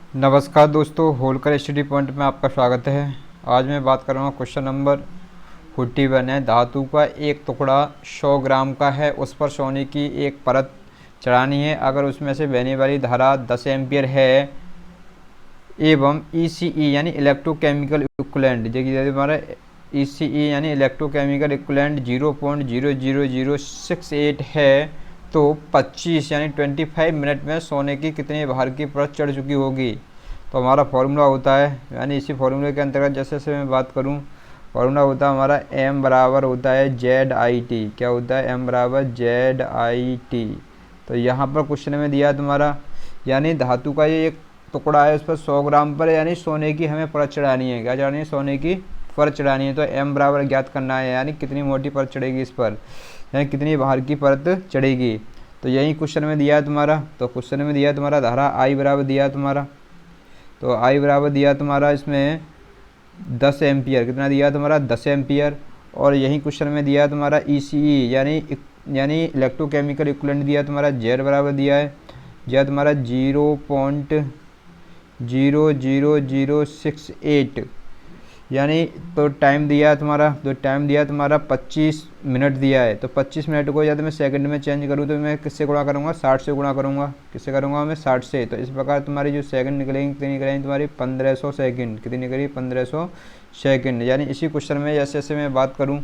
नमस्कार दोस्तों, Holkar study point में आपका स्वागत है। आज मैं बात कर रहा हूँ क्वेश्चन नंबर 41 है। धातु का एक टुकड़ा 100 ग्राम का है, उस पर सोने की एक परत चढ़ानी है। अगर उसमें से बहने वाली धारा 10 एम्पियर है एवं ECE यानी इलेक्ट्रोकेमिकल इक्विवेलेंट, देखिए हमारा ECE यानी इलेक्ट्रोकेमिकल इक्विवेलेंट 0.00068 है, तो 25 यानी 25 मिनट में सोने की कितने भार की परत चढ़ चुकी होगी। तो हमारा फॉर्मूला होता है, यानी इसी फॉर्मूले के अंतर्गत जैसे जैसे मैं बात करूं, फॉर्मूला होता है हमारा M बराबर होता है ZIT। क्या होता है? M बराबर ZIT। तो यहाँ पर क्वेश्चन में दिया तुम्हारा, यानी धातु का ये एक टुकड़ा है, उस पर 100 ग्राम पर यानी सोने की हमें परत चढ़ानी है। क्या चढ़ानी है? सोने की परत चढ़ानी है। तो M बराबर ज्ञात करना है, यानी कितनी मोटी परत चढ़ेगी इस पर, यानी कितनी बाहर की परत चढ़ेगी। तो यही क्वेश्चन में दिया है तुम्हारा। तो क्वेश्चन में दिया है तुम्हारा धारा I बराबर दिया है तुम्हारा। तो I बराबर दिया तुम्हारा इसमें 10 एम्पियर। कितना दिया तुम्हारा? 10 एम्पियर। और यही क्वेश्चन में दिया तुम्हारा ECE यानी इलेक्ट्रोकेमिकल इक्विवेलेंट दिया तुम्हारा Z बराबर दिया है। Z तुम्हारा 0.00068 यानी, तो टाइम दिया तुम्हारा, 25 मिनट दिया है। तो 25 मिनट को यदि मैं सेकंड में चेंज करूँ तो मैं किससे गुणा करूँगा? 60 से गुणा करूँगा। किससे करूँगा? मैं 60 से। तो इस प्रकार तुम्हारी जो सेकंड निकलेंगी कितनी निकलेंगी तुम्हारी? 1500 सेकंड। कितनी निकली? 1500 सेकंड। यानी इसी क्वेश्चन में जैसे जैसे मैं बात करूँ,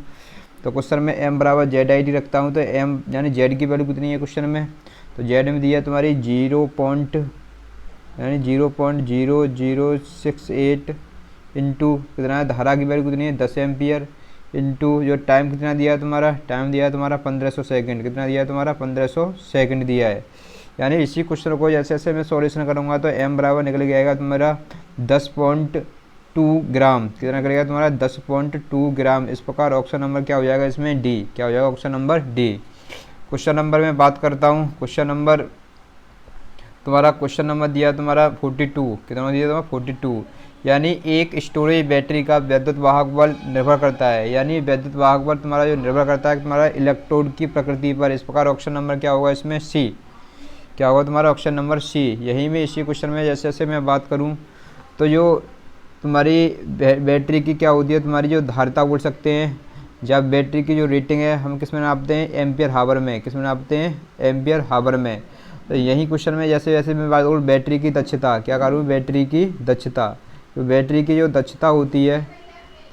तो क्वेश्चन में M बराबर ZIT रखता हूँ। तो M यानी Z की वैल्यू कितनी है क्वेश्चन में? तो Z में दिया तुम्हारी 0.00068 इंटू कितना है? धारा की वैल्यू कितनी है? 10 एम्पियर इंटू जो टाइम कितना दिया तुम्हारा? टाइम दिया तुम्हारा 1500 सेकंड। कितना दिया तुम्हारा? 1500 सेकंड दिया है। यानी इसी क्वेश्चन को जैसे जैसे मैं सॉल्यूशन करूँगा तो M बराबर निकल के आएगा तुम्हारा 10.2 ग्राम। कितना करेगा तुम्हारा? 10.2 ग्राम। इस प्रकार ऑप्शन नंबर क्या हो जाएगा इसमें? D। क्या हो जाएगा? Option number D। Question number में बात करता हूँ। क्वेश्चन नंबर दिया तुम्हारा 42। कितना दिया तुम्हारा? 42। यानी एक स्टोरेज बैटरी का विद्युत वाहक बल निर्भर करता है, यानी विद्युत वाहक बल तुम्हारा जो निर्भर करता है तुम्हारा इलेक्ट्रोड की प्रकृति पर। इस प्रकार ऑप्शन नंबर क्या होगा इसमें? C। क्या होगा तुम्हारा? Option number C। यही में इसी क्वेश्चन में जैसे जैसे मैं बात करूं, तो जो तुम्हारी बैटरी की क्या होती है, तुम्हारी जो धारिता बोल सकते हैं, जब बैटरी की जो रेटिंग है हम किस में नापते हैं? एम्पियर हावर में। किस में नापते हैं? एम्पियर हावर में। तो यही क्वेश्चन में जैसे जैसे मैं बात करूँ बैटरी की दक्षता, क्या करूँ? बैटरी की दक्षता। तो बैटरी की जो दक्षता होती है,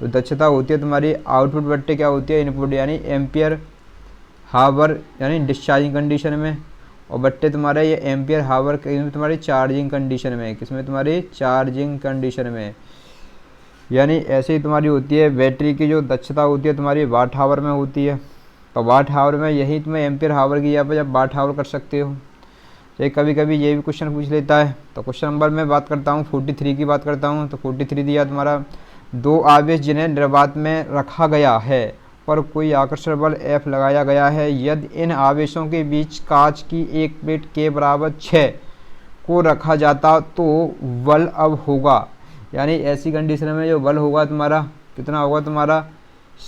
तो दक्षता होती है तुम्हारी आउटपुट बट्टे क्या होती है? इनपुट, यानी एम्पियर हावर यानी डिस्चार्जिंग कंडीशन में, और बट्टे तुम्हारे ये एम्पियर हावर तुम्हारी चार्जिंग कंडीशन में। किसमें? तुम्हारी चार्जिंग कंडीशन में। यानी ऐसे ही तुम्हारी होती है बैटरी की जो दक्षता होती है तुम्हारी वाट हावर में होती है। तो वाट हावर में यही तुम्हें एम्पियर हावर की यहाँ पर जब वाट हावर कर सकते हो। तो कभी कभी ये भी क्वेश्चन पूछ लेता है। तो क्वेश्चन नंबर में बात करता हूँ 43 की बात करता हूँ। तो 43 दिया तुम्हारा, दो आवेश जिन्हें निर्वात में रखा गया है पर कोई आकर्षण बल F लगाया गया है, यदि इन आवेशों के बीच कांच की एक प्लेट के बराबर 6 को रखा जाता तो बल अब होगा। यानी ऐसी कंडीशन में जो बल होगा तुम्हारा कितना होगा तुम्हारा?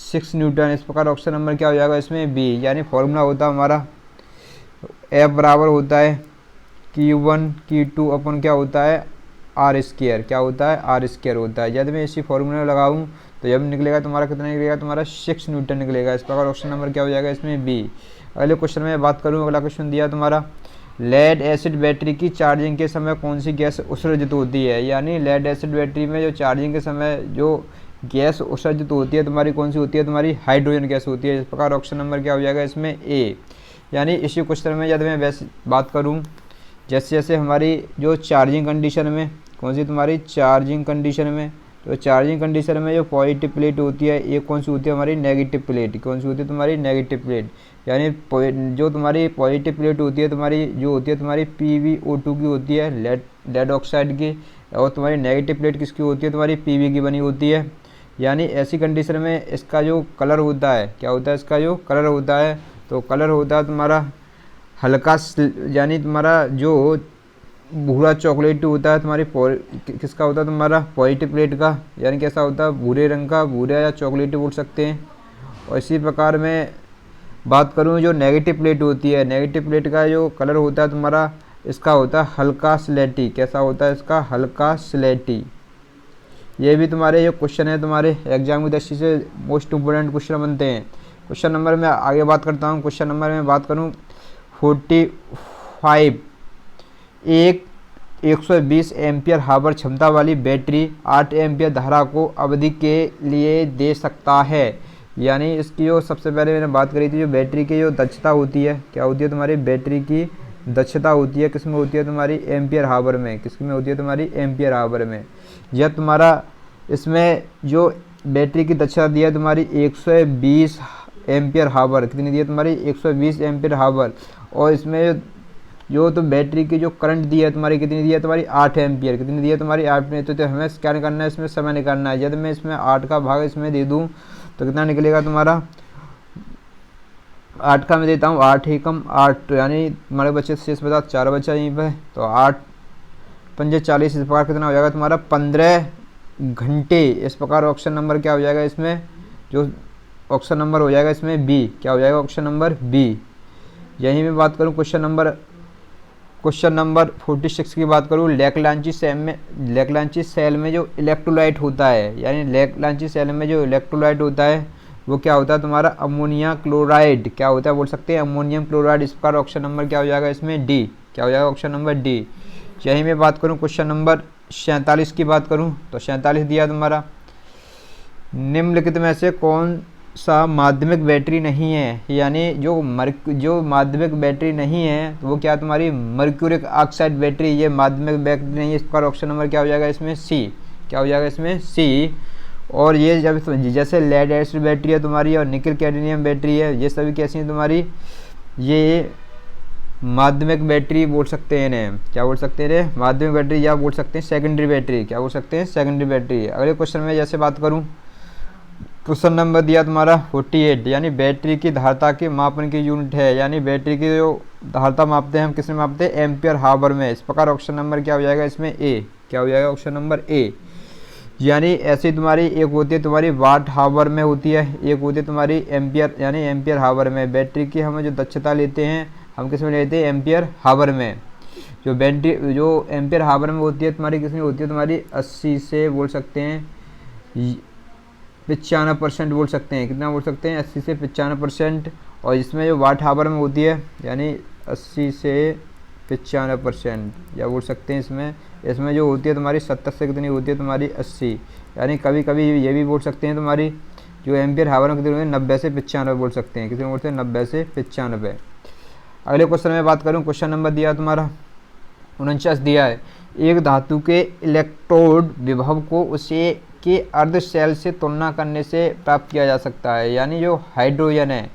6 न्यूटन। इस प्रकार ऑप्शन नंबर क्या हो जाएगा इसमें? B। यानी फॉर्मूला होता है हमारा F बराबर होता है Q1 Q2 अपन क्या होता है? R square. क्या होता है? R स्क्वायर होता है। यदि मैं इसी फॉर्मूला लगाऊं तो जब निकलेगा तुम्हारा कितना निकलेगा तुम्हारा? 6 न्यूटन निकलेगा। इस प्रकार ऑप्शन नंबर क्या हो जाएगा इसमें? B। अगले क्वेश्चन में बात करूं, अगला क्वेश्चन दिया तुम्हारा, लेड एसिड बैटरी की चार्जिंग के समय कौन सी गैस उत्सर्जित होती है? यानी लेड एसिड बैटरी में जो चार्जिंग के समय जो गैस उत्सर्जित होती है तुम्हारी कौन सी होती है? तुम्हारी हाइड्रोजन गैस होती है। इस प्रकार ऑप्शन नंबर क्या हो जाएगा इसमें? A। यानी इसी क्वेश्चन में यदि मैं वैसे बात करूँ, जैसे जैसे हमारी जो चार्जिंग कंडीशन में कौन सी तुम्हारी चार्जिंग कंडीशन में, तो चार्जिंग कंडीशन में जो पॉजिटिव प्लेट होती है ये कौन सी होती है? हमारी नेगेटिव प्लेट। कौन सी होती है तुम्हारी? Negative plate. यानी जो तुम्हारी पॉजिटिव प्लेट होती है तुम्हारी जो होती है तुम्हारी PbO2 की होती है, लेड ऑक्साइड की, और तुम्हारी नेगेटिव प्लेट किसकी होती है? तुम्हारी Pb की बनी होती है। यानी ऐसी कंडीशन में इसका जो कलर होता है, क्या होता है इसका जो कलर होता है? तो कलर होता है तुम्हारा हल्का, यानी तुम्हारा जो भूरा चॉकलेट होता है तुम्हारी किसका होता है? तुम्हारा पॉजिटिव प्लेट का। यानी कैसा होता है? भूरे रंग का, भूरा या चॉकलेटी बोल सकते हैं। और इसी प्रकार मैं बात करूं जो नेगेटिव प्लेट होती है, नेगेटिव प्लेट का जो कलर होता है तुम्हारा इसका होता है हल्का स्लेटी। कैसा होता है इसका? हल्का स्लेटी। ये भी तुम्हारे जो क्वेश्चन है तुम्हारे एग्जाम की दृष्टि से मोस्ट इम्पोर्टेंट क्वेश्चन बनते हैं। क्वेश्चन नंबर में आगे बात करता हूँ। क्वेश्चन नंबर में बात करूँ 45, एक 120 एम्पियर हावर क्षमता वाली बैटरी 8 एम्पियर धारा को अवधि के लिए दे सकता है। यानी इसकी जो सबसे पहले मैंने बात करी थी, जो बैटरी की जो दक्षता होती है, क्या होती है तुम्हारी बैटरी की दक्षता होती है, किस में होती है तुम्हारी? एम्पियर हावर में। किस में होती है तुम्हारी? एम्पियर हावर में। यह तुम्हारा इसमें जो बैटरी की दक्षता दिया है तुम्हारी 120 एम्पियर हावर। कितनी दी है तुम्हारी? 120 एम्पियर हावर। और इसमें जो तो बैटरी की जो करंट दी है तुम्हारी, कितनी दी है तुम्हारी? 8 एम्पियर। कितनी दी है तुम्हारी? 8 में। तो हमें क्या निकालना है? इसमें समय निकालना है। यदि मैं इसमें 8 का भाग इसमें दे दूँ तो कितना निकलेगा तुम्हारा? 8 का मैं देता हूँ 8 एकम 8, यानी हमारे बच्चे शेष बचा 4 बचा यहीं पे। तो 8 पंजे 40, इस प्रकार कितना हो जाएगा तुम्हारा? 15 घंटे। इस प्रकार ऑप्शन नंबर क्या हो जाएगा इसमें? जो ऑप्शन नंबर हो जाएगा इसमें बी। क्या हो जाएगा? Option number B. यहीं मैं बात करूँ क्वेश्चन नंबर 46 की बात करूँ। लेकलांची सेल में जो इलेक्ट्रोलाइट होता है, यानी लेकलांची सेल में जो इलेक्ट्रोलाइट होता है वो क्या होता है तुम्हारा? Ammonia chloride. क्या होता है बोल सकते हैं? Ammonium chloride. इस प्रकार ऑप्शन नंबर क्या हो जाएगा इसमें? डी। क्या हो जाएगा? Option number D. यहीं मैं बात करूँ क्वेश्चन नंबर 47 की बात करूँ तो 47 दिया तुम्हारा, निम्नलिखित में से कौन सा माध्यमिक बैटरी नहीं है? यानी जो माध्यमिक बैटरी नहीं है तो वो क्या तुम्हारी? Mercuric oxide battery. ये माध्यमिक बैटरी नहीं है। इस पर ऑप्शन नंबर क्या हो जाएगा इसमें? सी। क्या हो जाएगा इसमें? सी। और ये जब जैसे लेड एसिड बैटरी है तुम्हारी और निकल कैडमियम बैटरी है, ये सभी कैसी हैं तुम्हारी? ये माध्यमिक बैटरी बोल सकते हैं इन्हें। क्या बोल सकते हैं? माध्यमिक बैटरी, या बोल सकते हैं सेकेंडरी बैटरी। क्या बोल सकते हैं? Secondary battery. अगले क्वेश्चन में जैसे बात करूँ, क्वेश्चन नंबर दिया तुम्हारा 48, यानी बैटरी की धारिता के मापन की यूनिट है। यानी बैटरी की जो धारिता मापते हैं हम किस में मापते हैं? एम्पियर हावर में। इस प्रकार ऑप्शन नंबर क्या हो जाएगा इसमें? ए। क्या हो जाएगा? Option number A. यानी ऐसी तुम्हारी एक होती है तुम्हारी वाट हावर में होती है, एक होती है तुम्हारी एम्पियर, यानी एम्पियर हावर में। बैटरी की हम जो दक्षता लेते हैं हम किस में लेते हैं? एम्पियर हावर में। जो बैटरी जो एम्पियर हावर में होती है तुम्हारी किस में होती है तुम्हारी? 80 से बोल सकते हैं 95% बोल सकते हैं। कितना बोल सकते हैं? 80 से 95%। और इसमें जो वाट हावर में होती है यानी 80 से 95%, या बोल सकते हैं इसमें जो होती है तुम्हारी 70 से कितनी होती है तुम्हारी? 80। यानी कभी कभी ये भी बोल सकते हैं तुम्हारी जो एम्पियर हावर में कितनी होती है? 90 से 95 बोल सकते हैं। कितने बोलते हैं? 90 से 95। अगले क्वेश्चन में बात करूँ, क्वेश्चन नंबर दिया तुम्हारा 49 दिया है, एक धातु के इलेक्ट्रोड विभव को उसे के अर्ध शेल से तुलना करने से प्राप्त किया जा सकता है। यानी जो हाइड्रोजन है,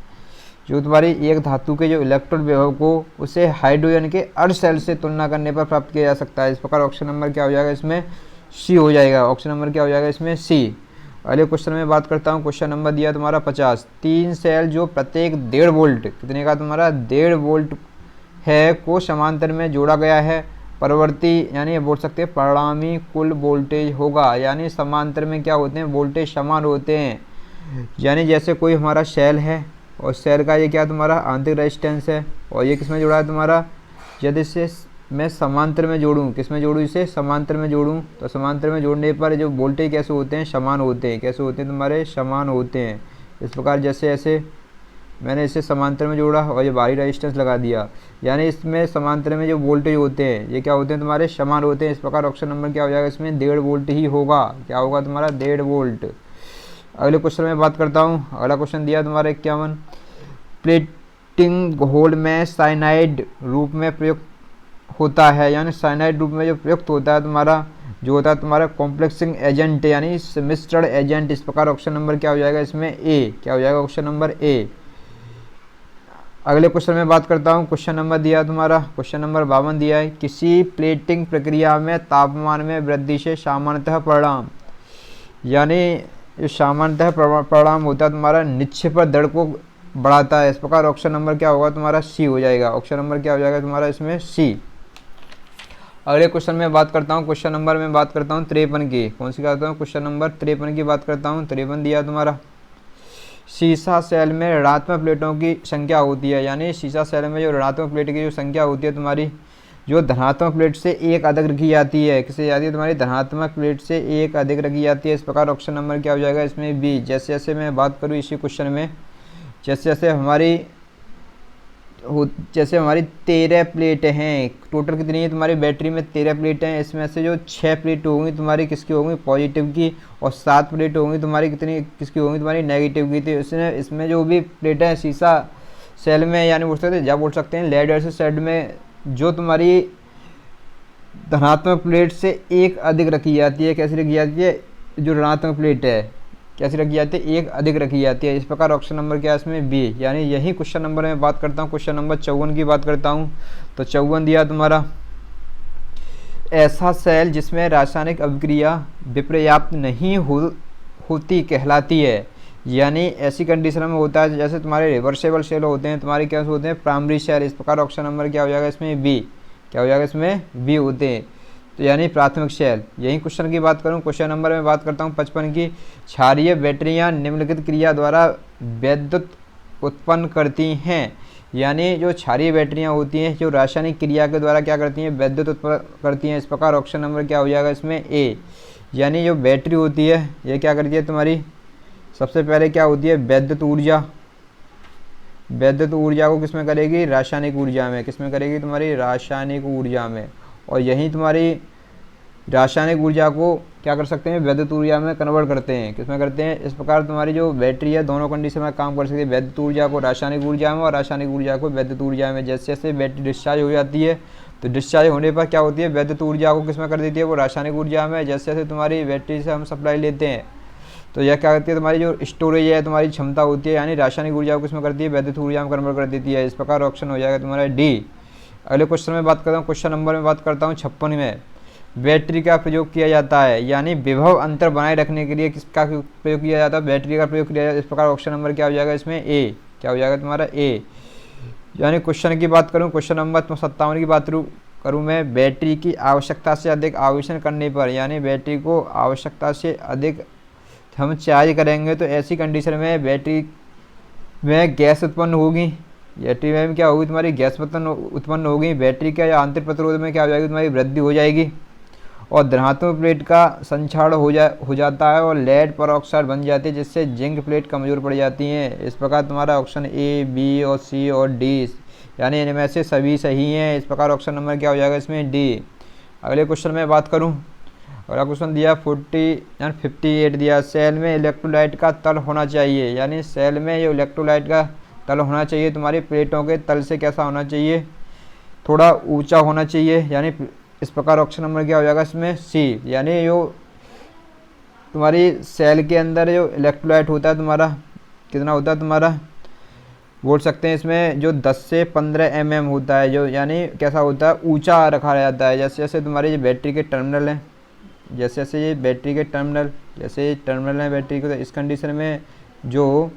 जो तुम्हारी एक धातु के जो इलेक्ट्रोड विभव को उसे हाइड्रोजन के अर्ध शेल से तुलना करने पर प्राप्त किया जा सकता है। इस प्रकार ऑप्शन नंबर क्या हो जाएगा इसमें? सी हो जाएगा। ऑप्शन नंबर क्या हो जाएगा इसमें? सी। अगले क्वेश्चन में बात करता हूँ। क्वेश्चन नंबर दिया तुम्हारा 50, 3 सेल जो प्रत्येक 1.5 वोल्ट, कितने का तुम्हारा? 1.5 वोल्ट है, को समांतर में जोड़ा गया है। परवर्ती यानी बोल सकते हैं परिणामी कुल वोल्टेज होगा। यानी समांतर में क्या होते हैं? वोल्टेज समान होते हैं। यानी जैसे कोई हमारा सेल है और सेल का ये क्या तुम्हारा? आंतरिक रेजिस्टेंस है, और ये किस में जुड़ा है तुम्हारा? यदि इसे मैं समांतर में जोड़ूँ, किस में जोड़ूँ? इसे समांतर में जोड़ूँ, तो समांतर में जोड़ने पर जो वोल्टेज कैसे होते हैं? समान होते हैं। कैसे होते हैं तुम्हारे? समान होते हैं। इस प्रकार जैसे ऐसे मैंने इसे समांतर में जोड़ा और ये बाहरी रेजिस्टेंस लगा दिया, यानी इसमें समांतर में जो वोल्टेज होते हैं ये क्या होते हैं तुम्हारे? समान होते हैं। इस प्रकार ऑप्शन नंबर क्या हो जाएगा इसमें? 1.5 वोल्ट ही होगा। क्या होगा तुम्हारा? 1.5 वोल्ट। अगले क्वेश्चन में बात करता हूँ। अगला क्वेश्चन दिया तुम्हारा 51, प्लेटिंग घोल में साइनाइड रूप में प्रयुक्त होता है। यानी साइनाइड रूप में जो प्रयुक्त होता है तुम्हारा, जो होता है तुम्हारा कॉम्प्लेक्सिंग एजेंट, यानी मिश्रण एजेंट। इस प्रकार ऑप्शन नंबर क्या हो जाएगा इसमें? ए। क्या हो जाएगा? Option number A. अगले क्वेश्चन में बात करता हूँ। क्वेश्चन नंबर दिया तुम्हारा, क्वेश्चन नंबर 52 दिया है, किसी प्लेटिंग प्रक्रिया में तापमान में वृद्धि से सामान्यतः परिणाम, यानी जो सामान्यतः परिणाम होता है तुम्हारा निक्षेपण दर को बढ़ाता है। इस प्रकार ऑप्शन नंबर क्या होगा तुम्हारा? सी हो जाएगा। ऑप्शन नंबर क्या हो जाएगा तुम्हारा इसमें? सी। अगले क्वेश्चन में बात करता हूँ। क्वेश्चन नंबर में बात करता हूँ 53 की। कौन सी करता हूँ? क्वेश्चन नंबर 53 की बात करता हूँ। 53 दिया तुम्हारा, सीसा सेल में ऋणात्मक प्लेटों की संख्या होती है। यानी सीसा सेल में जो ऋणात्मक प्लेट की जो संख्या होती है तुम्हारी, जो धनात्मक प्लेट से एक अधिक रखी जाती है, किससे जाती है तुम्हारी धनात्मक प्लेट से एक अधिक रखी जाती है। इस प्रकार ऑप्शन नंबर क्या हो जाएगा इसमें बी। जैसे जैसे मैं बात करूँ इसी क्वेश्चन में, जैसे जैसे हमारी 13 प्लेटें हैं, टोटल कितनी है तुम्हारी बैटरी में 13 प्लेटें हैं, इसमें से जो 6 प्लेट होंगी तुम्हारी किसकी होंगी पॉजिटिव की, और 7 प्लेट होंगी तुम्हारी कितनी किसकी होंगी तुम्हारी नेगेटिव की। तो इसमें जो भी प्लेटें हैं सीसा सेल में, यानी बोल सकते हैं लेड एसिड सेल में जो तुम्हारी धनात्मक प्लेट से एक अधिक रखी जाती है, कैसी रखी जाती है, जो ऋणात्मक प्लेट है कैसी रखी जाती है, एक अधिक रखी जाती है। इस प्रकार ऑप्शन नंबर क्या है इसमें बी। यानी यही क्वेश्चन नंबर में बात करता हूँ, क्वेश्चन नंबर 54 की बात करता हूँ। तो 54 दिया तुम्हारा, ऐसा सेल जिसमें रासायनिक अभिक्रिया विपर्याप्त नहीं होती कहलाती है। यानी ऐसी कंडीशन में होता है जैसे तुम्हारे रिवर्सेबल सेल होते हैं, तुम्हारे क्या होते हैं प्राइमरी सेल। इस प्रकार ऑप्शन नंबर क्या हो जाएगा इसमें बी, क्या हो जाएगा इसमें बी होते हैं। तो यानी प्राथमिक सेल। यही क्वेश्चन की बात करूं, क्वेश्चन नंबर में बात करता हूं 55 की, क्षारीय बैटरियां निम्नलिखित क्रिया द्वारा विद्युत उत्पन्न करती हैं। यानी जो क्षारीय बैटरियां होती हैं जो रासायनिक क्रिया के द्वारा क्या करती हैं, विद्युत उत्पन्न करती हैं। इस प्रकार ऑप्शन नंबर क्या हो जाएगा इसमें ए। यानी जो बैटरी होती है ये क्या करती है तुम्हारी, सबसे पहले क्या होती है विद्युत ऊर्जा, विद्युत ऊर्जा को किसमें करेगी, रासायनिक ऊर्जा में, किसमें करेगी तुम्हारी रासायनिक ऊर्जा में। और यही तुम्हारी रासायनिक ऊर्जा को क्या कर सकते हैं, विद्युत ऊर्जा में कन्वर्ट करते हैं, किसमें करते हैं। इस प्रकार तुम्हारी जो बैटरी है दोनों कंडीशन में काम कर सकती है, विद्युत ऊर्जा को रासायनिक ऊर्जा में और रासायनिक ऊर्जा को विद्युत ऊर्जा में। जैसे जैसे बैटरी डिस्चार्ज हो जाती है तो डिस्चार्ज होने पर क्या होती है, विद्युत ऊर्जा को किसमें कर देती है, वो रासायनिक ऊर्जा में। जैसे जैसे तुम्हारी बैटरी से हम सप्लाई लेते हैं तो यह क्या करती है, तुम्हारी जो स्टोरेज है तुम्हारी क्षमता होती है, यानी रासायनिक ऊर्जा को किसमें करती है, विद्युत ऊर्जा में कन्वर्ट कर देती है। इस प्रकार ऑप्शन हो जाएगा तुम्हारा डी। अगले क्वेश्चन में बात करता हूँ, क्वेश्चन नंबर में बात करता हूँ 56 में, बैटरी का प्रयोग किया जाता है। यानी विभव अंतर बनाए रखने के लिए किसका प्रयोग किया जाता है, बैटरी का प्रयोग किया जाता है। इस प्रकार ऑप्शन नंबर क्या हो जाएगा इसमें ए, क्या हो जाएगा तुम्हारा ए। यानी क्वेश्चन की बात करूँ, क्वेश्चन नंबर 57 की बात करूँ मैं, बैटरी की आवश्यकता से अधिक आवेशन करने पर, यानी बैटरी को आवश्यकता से अधिक हम चार्ज करेंगे तो ऐसी कंडीशन में बैटरी में गैस उत्पन्न होगी। बैटरी में क्या होगी तुम्हारी गैस उत्पन्न होगी। बैटरी का या आंतरिक प्रतिरोध में क्या हो जाएगी तुम्हारी वृद्धि हो जाएगी और धनात्मक प्लेट का संक्षारण हो जाता है और लेड परऑक्साइड बन जाती है, जिससे जिंक प्लेट कमज़ोर पड़ जाती हैं। इस प्रकार तुम्हारा ऑप्शन ए, बी और सी और डी, यानी इनमें से सभी सही हैं। इस प्रकार ऑप्शन नंबर क्या हो जाएगा इसमें डी। अगले क्वेश्चन में बात करूँ, अगला क्वेश्चन दिया 58 दिया, सेल में इलेक्ट्रोलाइट का तल होना चाहिए। यानी सेल में जो इलेक्ट्रोलाइट का तल होना चाहिए तुम्हारी प्लेटों के तल से कैसा होना चाहिए, थोड़ा ऊंचा होना चाहिए। यानी इस प्रकार ऑप्शन नंबर क्या हो जाएगा इसमें सी। यानी जो तुम्हारी सेल के अंदर जो इलेक्ट्रोलाइट होता है तुम्हारा कितना होता है तुम्हारा, बोल सकते हैं इसमें जो 10 से 15 mm होता है, जो यानी कैसा होता है ऊंचा रखा जाता है। जैसे जैसे तुम्हारी जो बैटरी के टर्मिनल हैं, जैसे जैसे ये बैटरी के टर्मिनल, जैसे ये टर्मिनल है बैटरी के, तो इस कंडीशन में जो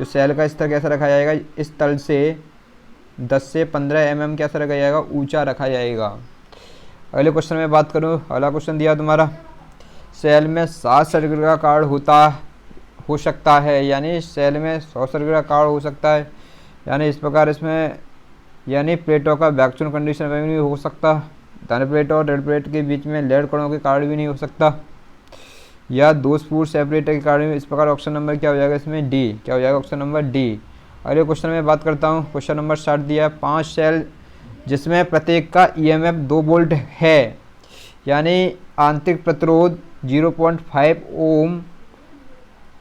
सेल का स्तर कैसा रखा जाएगा, इस तल से 10 से 15 mm कैसा रखा जाएगा, ऊंचा रखा जाएगा। अगले क्वेश्चन में बात करूँ, अगला क्वेश्चन दिया तुम्हारा, सेल में 7 सर्किट का कार्ड हो सकता है। यानी सेल में 100 सर्किट का कार्ड हो सकता है। यानी इस प्रकार इसमें यानी प्लेटों का वैक्यूम कंडीशन में भी नहीं हो सकता, धन प्लेट और रेड प्लेट के बीच में लेड कणों के कारण भी नहीं हो सकता, या दोषपूर्ण सेपरेटर के कारण भी। इस प्रकार ऑप्शन नंबर क्या हो जाएगा इसमें डी, क्या हो जाएगा ऑप्शन नंबर डी। अगले क्वेश्चन में बात करता हूँ, क्वेश्चन नंबर 60 दिया, 5 सेल जिसमें प्रत्येक का EMF 2 वोल्ट है। यानी आंतरिक प्रतिरोध 0.5 ओम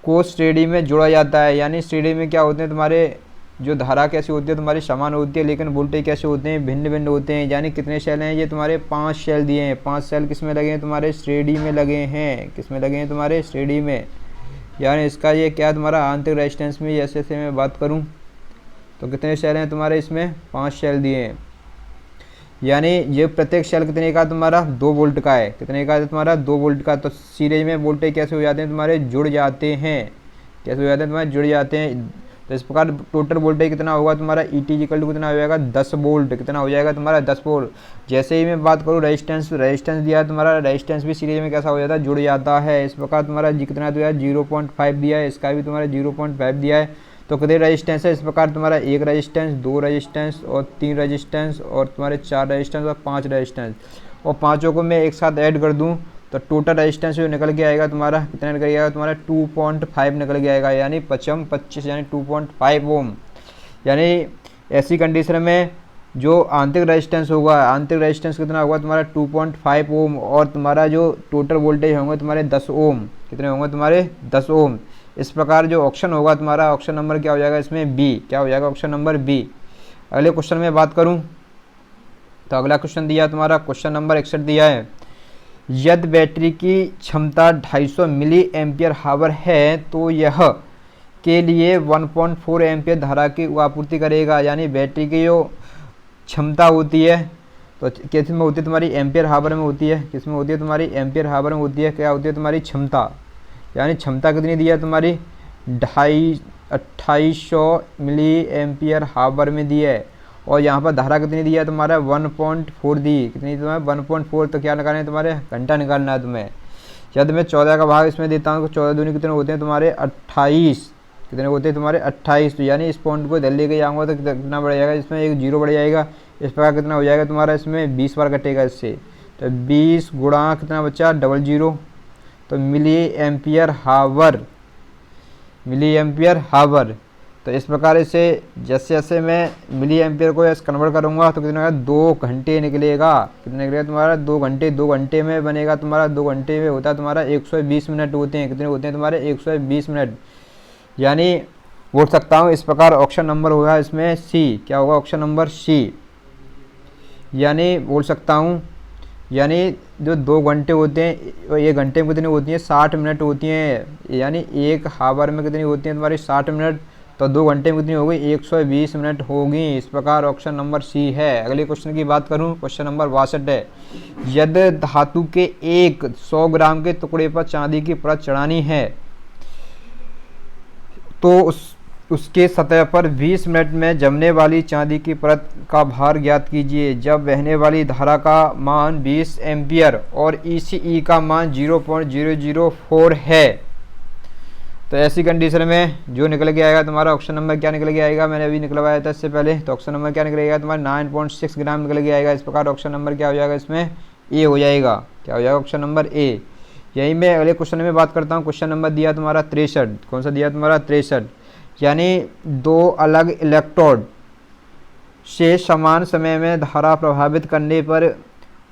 को श्रेणी में जोड़ा जाता है। यानी श्रेणी में क्या होते हैं तुम्हारे जो धारा कैसी होती है तुम्हारी समान होती है, लेकिन वोल्टेज कैसे होते हैं भिन्न भिन्न होते हैं। यानी कितने सेल हैं ये तुम्हारे 5 सेल दिए हैं। 5 सेल किस में लगे हैं तुम्हारे श्रेणी में लगे हैं, किस में लगे हैं तुम्हारे श्रेणी में। यानी इसका ये क्या तुम्हारा आंतरिक रेजिस्टेंस में जैसे से मैं बात करूं तो कितने सेल हैं तुम्हारे इसमें 5 सेल दिए हैं। यानी ये प्रत्येक सेल कितने का तुम्हारा 2 वोल्ट का है, कितने का है तुम्हारा 2 वोल्ट का। तो सीरीज में वोल्टेज कैसे हो जाते हैं तुम्हारे जुड़ जाते हैं, कैसे हो जाते हैं तुम्हारे जुड़ जाते हैं। तो इस प्रकार टोटल वोल्टेज कितना होगा तुम्हारा ET इक्वल टू कितना हो जाएगा 10 वोल्ट, कितना हो जाएगा तुम्हारा 10 वोल्ट। जैसे ही मैं बात करूँ रेजिस्टेंस दिया है तुम्हारा, रेजिस्टेंस भी सीरीज में कैसा हो जाता है जुड़ जाता है। इस प्रकार तुम्हारा जी कितना दिया है 0.5 दिया है, इसका भी तुम्हारा 0.5 दिया है। तो कितने रेजिस्टेंस है इस प्रकार, तुम्हारा 1 रेजिस्टेंस, 2 रेजिस्टेंस और 3 रेजिस्टेंस और तुम्हारे 4 रेजिस्टेंस और 5 रेजिस्टेंस, और पाँचों को मैं एक साथ ऐड कर दूं तो टोटल रेजिस्टेंस जो निकल के आएगा तुम्हारा कितना निकल के आएगा तुम्हारा 2.5 निकल के आएगा, यानी 25 यानी 2.5 ओम। यानी ऐसी कंडीशन में जो आंतरिक रेजिस्टेंस होगा, आंतरिक रेजिस्टेंस कितना होगा तुम्हारा 2.5 ओम, और तुम्हारा जो टोटल वोल्टेज होंगे तुम्हारे 10 ओम, कितने होंगे तुम्हारे 10 ओम। इस प्रकार जो ऑप्शन होगा तुम्हारा, ऑप्शन नंबर क्या हो जाएगा इसमें बी, क्या हो जाएगा ऑप्शन नंबर बी। अगले क्वेश्चन में बात करूं तो अगला क्वेश्चन दिया तुम्हारा क्वेश्चन नंबर 61 दिया है, यदि बैटरी की क्षमता 250 मिली एम्पियर हावर है तो यह के लिए 1.4 एम्पियर धारा की आपूर्ति करेगा। यानी बैटरी की जो क्षमता होती है तो किस में होती है तुम्हारी, एम्पियर हावर में होती है, किस में होती है तुम्हारी, एम्पियर हावर में होती है। क्या होती है तुम्हारी क्षमता, यानी क्षमता कितनी दी है तुम्हारी 2800 मिली एम्पियर हावर में दी है, और यहाँ पर धारा कितनी दी है तुम्हारा 1.4 दी, कितनी तुम्हारे 1.4। तो क्या निकालना है तुम्हारे, घंटा निकालना है तुम्हें। यदि मैं 14 का भाग इसमें देता हूँ तो 14 दूनी कितने होते हैं तुम्हारे 28, कितने होते हैं तुम्हारे 28। तो यानी इस पॉइंट को इधर लेके जाऊँगा तो कितना बढ़ जाएगा, इसमें एक जीरो बढ़ जाएगा, इस प्रकार कितना हो जाएगा तुम्हारा, इसमें 20 बार कटेगा इससे, तो 20 गुणा कितना बचा 00, तो मिली एम्पियर हावर, मिली एम्पियर हावर। तो इस प्रकार इसे जैसे जैसे मैं मिली एम्पियर को ऐसे कन्वर्ट करूँगा तो कितना 2 घंटे निकलेगा, कितना निकलेगा तुम्हारा 2 घंटे, 2 घंटे में बनेगा तुम्हारा, 2 घंटे में होता है तुम्हारा 120 मिनट होते हैं, कितने होते हैं तुम्हारे 120 मिनट। यानी बोल सकता हूँ इस प्रकार ऑप्शन नंबर होगा इसमें सी, क्या होगा ऑप्शन नंबर सी। यानी बोल सकता हूँ, यानी जो 2 घंटे होते हैं 1 घंटे में कितनी होती हैं 60 मिनट होती हैं, यानी 1 हावर में कितनी होती हैं तुम्हारी 60 मिनट, तो 2 घंटे में कितनी होगी 120 मिनट होगी। इस प्रकार ऑप्शन नंबर सी है। अगले क्वेश्चन की बात करूं, क्वेश्चन नंबर 62 है, यदि धातु के एक 100 ग्राम के टुकड़े पर चांदी की परत चढ़ानी है तो उसके सतह पर 20 मिनट में जमने वाली चांदी की परत का भार ज्ञात कीजिए। जब बहने वाली धारा का मान 20 एम्पियर और ECE का मान 0.004 है, तो ऐसी कंडीशन में जो निकल के आएगा तुम्हारा ऑप्शन नंबर क्या निकल के आएगा, मैंने अभी निकलवाया था इससे पहले, तो ऑप्शन नंबर क्या निकलेगा तुम्हारा 9.6 ग्राम निकल के आएगा। इस प्रकार ऑप्शन नंबर क्या हो जाएगा इसमें ए हो जाएगा, क्या हो जाएगा ऑप्शन नंबर ए। यही मैं अगले क्वेश्चन में बात करता हूँ। क्वेश्चन नंबर दिया तुम्हारा 63, कौन सा दिया तुम्हारा 63, यानी 2 अलग इलेक्ट्रोड से समान समय में धारा प्रभावित करने पर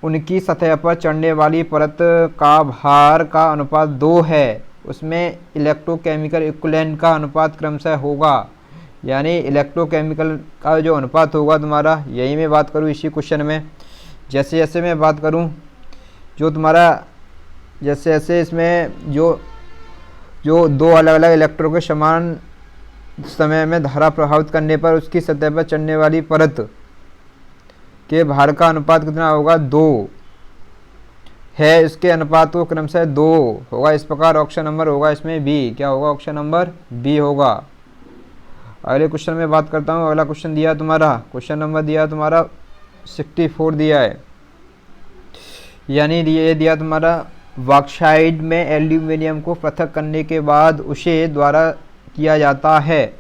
उनकी सतह पर चढ़ने वाली परत का भार का अनुपात 2 है, उसमें इलेक्ट्रोकेमिकल इक्विवेलेंट का अनुपात क्रमशः होगा। यानी इलेक्ट्रोकेमिकल का जो अनुपात होगा तुम्हारा, यही मैं बात करूँ इसी क्वेश्चन में, जैसे जैसे मैं बात करूँ जो तुम्हारा जैसे जैसे इसमें जो 2 अलग अलग इलेक्ट्रोड के समान समय में धारा प्रभावित करने पर उसकी सतह पर चढ़ने वाली परत के भार का अनुपात कितना होगा 2 है, इसके अनुपात को क्रमशः 2 होगा। इस प्रकार ऑप्शन नंबर होगा इसमें बी, क्या होगा ऑप्शन नंबर बी होगा। अगले क्वेश्चन में बात करता हूँ। अगला क्वेश्चन दिया तुम्हारा, क्वेश्चन नंबर दिया तुम्हारा 64 दिया है, यानी ये दिया तुम्हारा बॉक्साइट में एल्यूमिनियम को पृथक करने के बाद उसे द्वारा किया जाता है।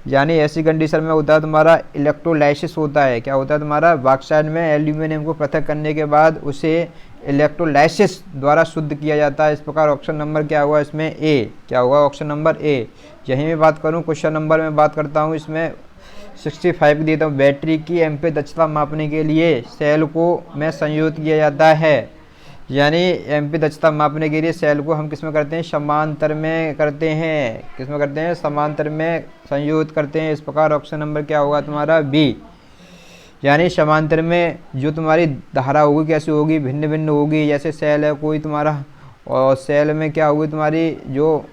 यानी ऐसी कंडीशन में होता है तुम्हारा इलेक्ट्रोलाइसिस होता है, क्या होता है तुम्हारा बॉक्साइट में एल्यूमिनियम को पृथक करने के बाद उसे इलेक्ट्रोलाइसिस द्वारा शुद्ध किया जाता है। इस प्रकार ऑप्शन नंबर क्या हुआ इसमें ए, क्या होगा ऑप्शन नंबर ए। यही मैं बात करूं क्वेश्चन नंबर में बात करता हूं, इसमें 65 देता हूँ, बैटरी की एम्पीयर दक्षता मापने के लिए सेल को में संयोजित किया जाता है। यानी एम्पीयर दक्षता मापने के लिए सेल को हम किस में करते हैं, समांतर में करते हैं, किस में करते हैं, समांतर में संयोजित करते हैं। इस प्रकार ऑप्शन नंबर क्या होगा तुम्हारा बी। यानी समांतर में जो तुम्हारी धारा होगी कैसी होगी, भिन्न भिन्न होगी। जैसे सेल है कोई तुम्हारा, और सेल में क्या होगी तुम्हारी जो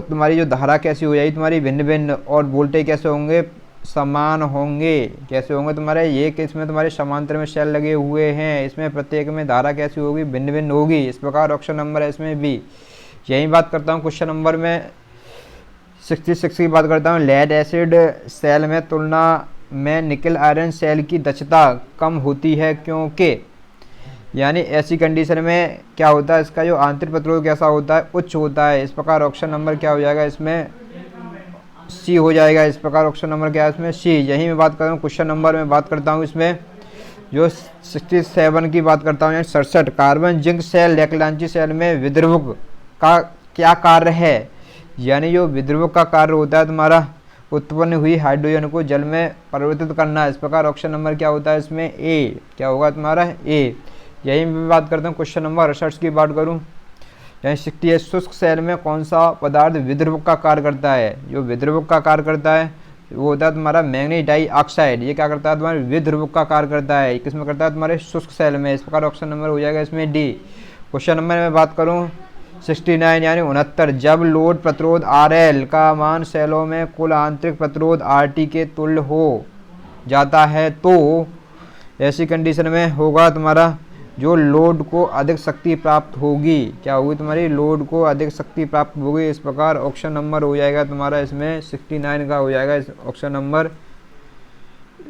तुम्हारी जो धारा कैसी हो जाएगी तुम्हारी भिन्न भिन्न, और वोल्टेज कैसे होंगे, समान होंगे। कैसे होंगे तुम्हारे, ये कि इसमें तुम्हारे समांतर में सेल लगे हुए हैं, इसमें प्रत्येक में धारा कैसी होगी, भिन्न भिन्न होगी। इस प्रकार ऑप्शन नंबर है इसमें बी। यही बात करता हूँ क्वेश्चन नंबर में 66 की बात करता हूँ। लेड एसिड सेल में तुलना में निकल आयरन सेल की दक्षता कम होती है क्योंकि, यानी ऐसी कंडीशन में क्या होता है, इसका जो आंतरिक प्रतिरोध कैसा होता है, उच्च होता है। इस प्रकार ऑप्शन नंबर क्या हो जाएगा इसमें सी हो जाएगा। इस प्रकार ऑप्शन नंबर क्या है इसमें सी। यही मैं बात कर रहा हूँ क्वेश्चन नंबर में बात करता हूँ इसमें जो 67 की बात करता हूँ, यानी 67 कार्बन जिंक सेल लेकलांची सेल में विद्रुवक का क्या कार्य है। यानी जो विद्रुवक का कार्य होता है तुम्हारा उत्पन्न हुई हाइड्रोजन को जल में परिवर्तित करना। इस प्रकार ऑप्शन नंबर क्या होता है इसमें ए, क्या होगा तुम्हारा ए। यही मैं बात करता हूँ क्वेश्चन नंबर रिसर्च की बात करूँ, यानी 68 शुष्क सेल में कौन सा पदार्थ विद्रुवक का कार्य करता है। जो विद्रुवक का कार्य करता है वो होता है तुम्हारा मैग्नीज डाइऑक्साइड। ये क्या करता है तुम्हारे विद्रुवक का कार्य करता है। किसमें करता है तुम्हारे शुष्क सेल में। इस प्रकार ऑप्शन नंबर हो जाएगा इसमें डी। क्वेश्चन नंबर में बात करूँ 69 यानी 69, जब लोड प्रतिरोध RL का मान सेलों में कुल आंतरिक प्रतिरोध RT के तुल्य हो जाता है तो ऐसी कंडीशन में होगा तुम्हारा जो लोड को अधिक शक्ति प्राप्त होगी। क्या होगी तुम्हारी लोड को अधिक शक्ति प्राप्त होगी। इस प्रकार ऑप्शन नंबर हो जाएगा तुम्हारा इसमें 69 का हो जाएगा इस ऑप्शन नंबर।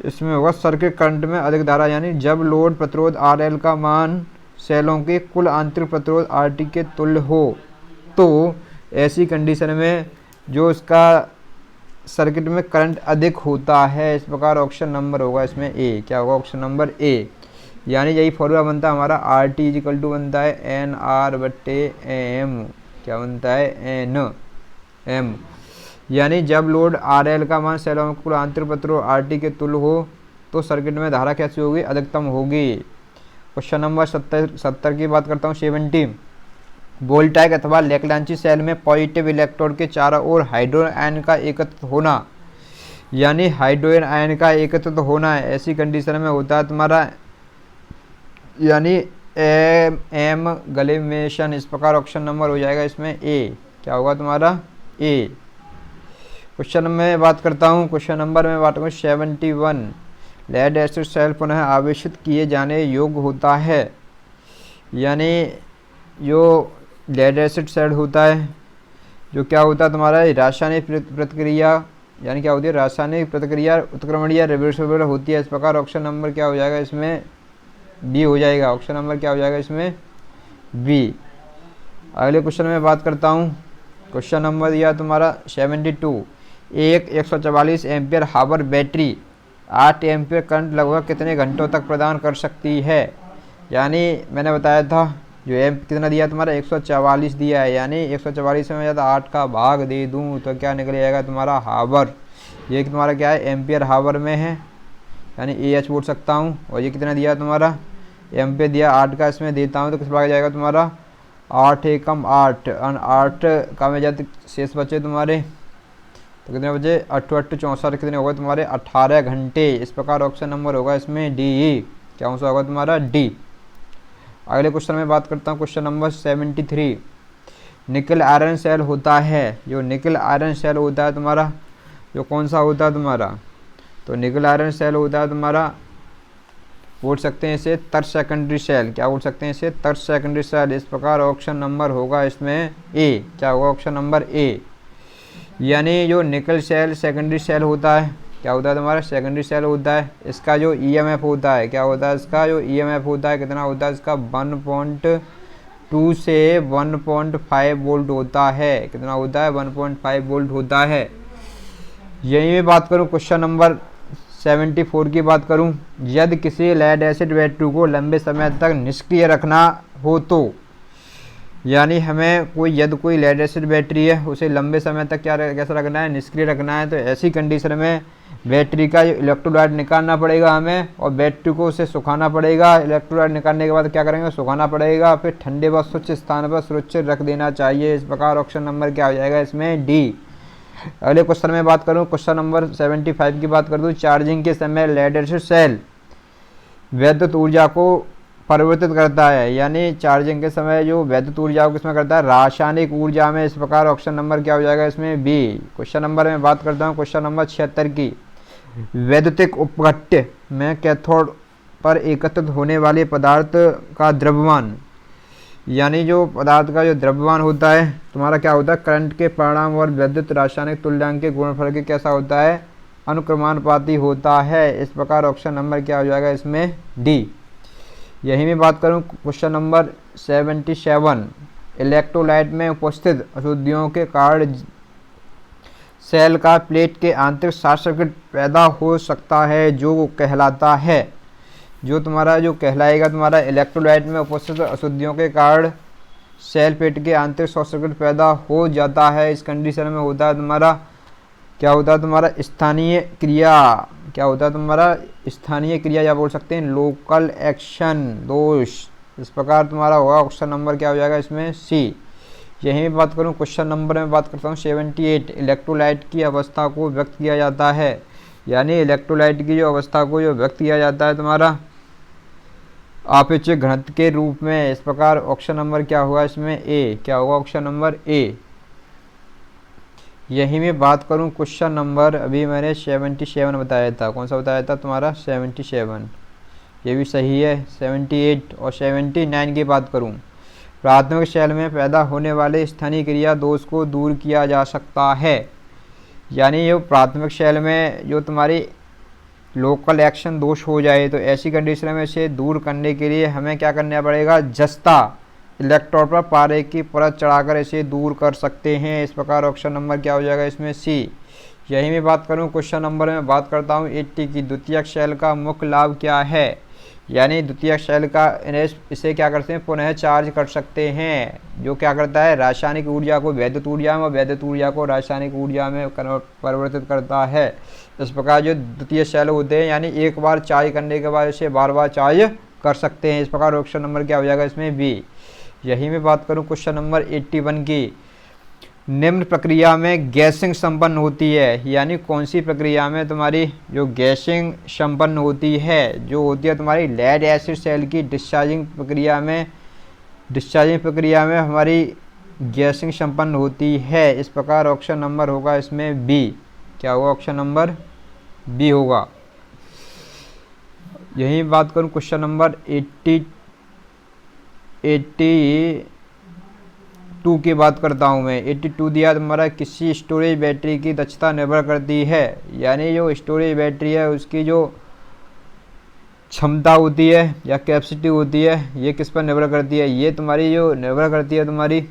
इसमें होगा सर्किट करंट में अधिक धारा, यानी जब लोड प्रतिरोध RL का मान सेलों के कुल आंतरिक प्रतिरोध RT के तुल्य हो तो ऐसी कंडीशन में जो इसका सर्किट में करंट अधिक होता है। इस प्रकार ऑप्शन नंबर होगा इसमें ए। क्या होगा ऑप्शन नंबर ए। यानी यही फॉर्मूला बनता है हमारा RT इक्वल टू बनता है NR/M। क्या बनता है NM। यानी जब लोड RL का मान सेलों में कुल आंतरिक प्रतिरोध RT के तुल्य हो तो सर्किट में धारा कैसी होगी अधिकतम होगी। क्वेश्चन नंबर 70 की बात करता हूँ 70, वोल्टाइक अथवा लेकलांची सेल में पॉजिटिव इलेक्ट्रोड के चारों ओर हाइड्रोजन आयन का एकत्रित होना। यानी हाइड्रोजन आयन का एकत्रित होना ऐसी कंडीशन में होता है तुम्हारा यानी एम गलिमेशन। इस प्रकार ऑप्शन नंबर हो जाएगा इसमें ए। क्या होगा तुम्हारा ए। क्वेश्चन में बात करता हूँ क्वेश्चन नंबर में बात करूँ 71, लेड एसिड सेल पुनः आवेशित किए जाने योग्य होता है। यानी जो लेड एसिड सेल होता है जो क्या होता है तुम्हारा रासायनिक प्रतिक्रिया, यानी क्या होती है रासायनिक प्रतिक्रिया उत्क्रमणीय रिवर्सिबल होती है। इस प्रकार ऑप्शन नंबर क्या हो जाएगा इसमें बी हो जाएगा। ऑप्शन नंबर क्या हो जाएगा इसमें बी। अगले क्वेश्चन में बात करता हूँ क्वेश्चन नंबर दिया तुम्हारा 72, एक 144 एम्पियर हावर बैटरी 8 एम्पियर करंट लगभग कितने घंटों तक प्रदान कर सकती है। यानी मैंने बताया था जो एम्प कितना दिया तुम्हारा 144 दिया है, यानी 144 में ज़्यादा 8 का भाग दे दूं तो क्या निकल जाएगा तुम्हारा हावर। ये तुम्हारा क्या है एम्पियर हावर में है, यानी AH बोल सकता हूँ। और ये कितना दिया तुम्हारा एम्पियर दिया 8 का, इसमें देता हूँ तो किस भाग जाएगा तुम्हारा 8 एकम 8 और 8 का में जाते शेष बचे तुम्हारे तो कितने बचे 8 8 64 कितने हो गए तुम्हारे 18 घंटे। इस प्रकार ऑप्शन नंबर होगा इसमें डी। क्या आंसर होगा तुम्हारा डी। अगले क्वेश्चन में बात करता हूँ क्वेश्चन नंबर 73, निकल आयरन सेल होता है। जो निकल आयरन सेल होता है तुम्हारा जो कौन सा होता है तुम्हारा तो निकल आयरन सेल होता है तुम्हारा बोल सकते हैं इसे तर सेकेंडरी सेल। क्या बोल सकते हैं इसे तर सेकेंडरी सेल। इस प्रकार ऑप्शन नंबर होगा इसमें ए। क्या होगा ऑप्शन नंबर ए। यानी जो निकल सेल सेकेंडरी सेल होता है क्या होता है तुम्हारा सेकेंडरी सेल होता है। इसका जो EMF होता है क्या होता है इसका जो EMF होता है कितना होता है इसका 1.2 से 1.5 वोल्ट होता है। कितना होता है 1.5 वोल्ट होता है। यही मैं बात करूं क्वेश्चन नंबर 74 की बात करूं, यदि किसी लेड एसिड बैटरी को लंबे समय तक निष्क्रिय रखना हो तो यानी हमें कोई लेड एसिड बैटरी है उसे लंबे समय तक कैसा रखना है निष्क्रिय रखना है। तो ऐसी कंडीशन में बैटरी का जो इलेक्ट्रोलाइट निकालना पड़ेगा हमें और बैटरी को उसे सुखाना पड़ेगा। इलेक्ट्रोलाइट निकालने के बाद क्या करेंगे सुखाना पड़ेगा, फिर ठंडे व स्वच्छ स्थान पर सुरक्षित रख देना चाहिए। इस प्रकार ऑप्शन नंबर क्या हो जाएगा इसमें डी। अगले क्वेश्चन में बात करूँ क्वेश्चन नंबर 75 की बात कर दूँ, चार्जिंग के समय लेड एसिड सेल विद्युत ऊर्जा को परिवर्तित करता है। यानी चार्जिंग के समय जो विद्युत ऊर्जा को किसमें करता है रासायनिक ऊर्जा में। इस प्रकार ऑप्शन नंबर क्या हो जाएगा इसमें बी। क्वेश्चन नंबर में बात करता हूँ क्वेश्चन नंबर 76 की, वैद्युतिक उपघट्य में कैथोड पर एकत्रित होने वाले पदार्थ का द्रव्यमान। यानी जो पदार्थ का जो द्रव्यमान होता है तुम्हारा क्या होता है करंट के परिणाम और विद्युत रासायनिक तुल्यांक के गुणनफल के कैसा होता है अनुक्रमानुपाती होता है। इस प्रकार ऑप्शन नंबर क्या हो जाएगा इसमें डी। यही मैं बात करूं क्वेश्चन नंबर 77, इलेक्ट्रोलाइट में उपस्थित अशुद्धियों के कारण सेल का प्लेट के आंतरिक शॉर्ट सर्किट पैदा हो सकता है, जो कहलाता है, जो तुम्हारा जो कहलाएगा तुम्हारा इलेक्ट्रोलाइट में उपस्थित अशुद्धियों के कारण सेल प्लेट के आंतरिक शॉर्ट सर्किट पैदा हो जाता है। इस कंडीशन में होता है तुम्हारा क्या होता है तुम्हारा स्थानीय क्रिया, क्या होता है तुम्हारा स्थानीय क्रिया, या बोल सकते हैं लोकल एक्शन दोष। इस प्रकार तुम्हारा होगा ऑप्शन नंबर क्या हो जाएगा इसमें सी। यहीं में बात करूं क्वेश्चन नंबर में बात करता हूं 78, इलेक्ट्रोलाइट की अवस्था को व्यक्त किया जाता है, यानी इलेक्ट्रोलाइट की जो अवस्था को जो व्यक्त किया जाता है तुम्हारा आपेक्षिक घनत्व के रूप में। इस प्रकार ऑप्शन नंबर क्या होगा इसमें ए, क्या होगा ऑप्शन नंबर ए। यही मैं बात करूं क्वेश्चन नंबर, अभी मैंने 77 बताया था, कौन सा बताया था तुम्हारा 77, ये भी सही है। 78 और 79 की बात करूं, प्राथमिक सेल में पैदा होने वाले स्थानीय क्रिया दोष को दूर किया जा सकता है, यानी जो प्राथमिक सेल में जो तुम्हारी लोकल एक्शन दोष हो जाए तो ऐसी कंडीशन में इसे दूर करने के लिए हमें क्या करना पड़ेगा, जस्ता इलेक्ट्रोड पर पारे की परत चढ़ाकर इसे दूर कर सकते हैं। इस प्रकार ऑप्शन नंबर क्या हो जाएगा इसमें सी। यही मैं बात करूं क्वेश्चन नंबर में बात करता हूं 80 की, द्वितीयक सेल का मुख्य लाभ क्या है, यानी द्वितीयक सेल का इसे क्या करते हैं पुनः चार्ज कर सकते हैं, जो क्या करता है रासायनिक ऊर्जा को वैद्युत ऊर्जा में और वैद्युत ऊर्जा को रासायनिक ऊर्जा में परिवर्तित करता है। इस प्रकार जो द्वितीय सेल होते हैं यानी एक बार चार्ज करने के बाद इसे बार बार चार्ज कर सकते हैं। इस प्रकार ऑप्शन नंबर क्या हो जाएगा इसमें बी। यही मैं बात करूं क्वेश्चन नंबर 81 की, निम्न प्रक्रिया में गैसिंग संपन्न होती है, यानी कौन सी प्रक्रिया में तुम्हारी जो गैसिंग संपन्न होती है, जो होती है तुम्हारी लेड एसिड सेल की डिस्चार्जिंग प्रक्रिया में हमारी गैसिंग संपन्न होती है। इस प्रकार ऑप्शन नंबर होगा इसमें बी, क्या होगा ऑप्शन नंबर बी होगा। यही बात करूं क्वेश्चन नंबर 82 की बात करता हूं मैं। 82 दिया तुम्हारा, किसी स्टोरेज बैटरी की दक्षता निर्भर करती है, यानी जो स्टोरेज बैटरी है उसकी जो क्षमता होती है या कैपेसिटी होती है ये किस पर निर्भर करती है, ये तुम्हारी जो निर्भर करती है तुम्हारी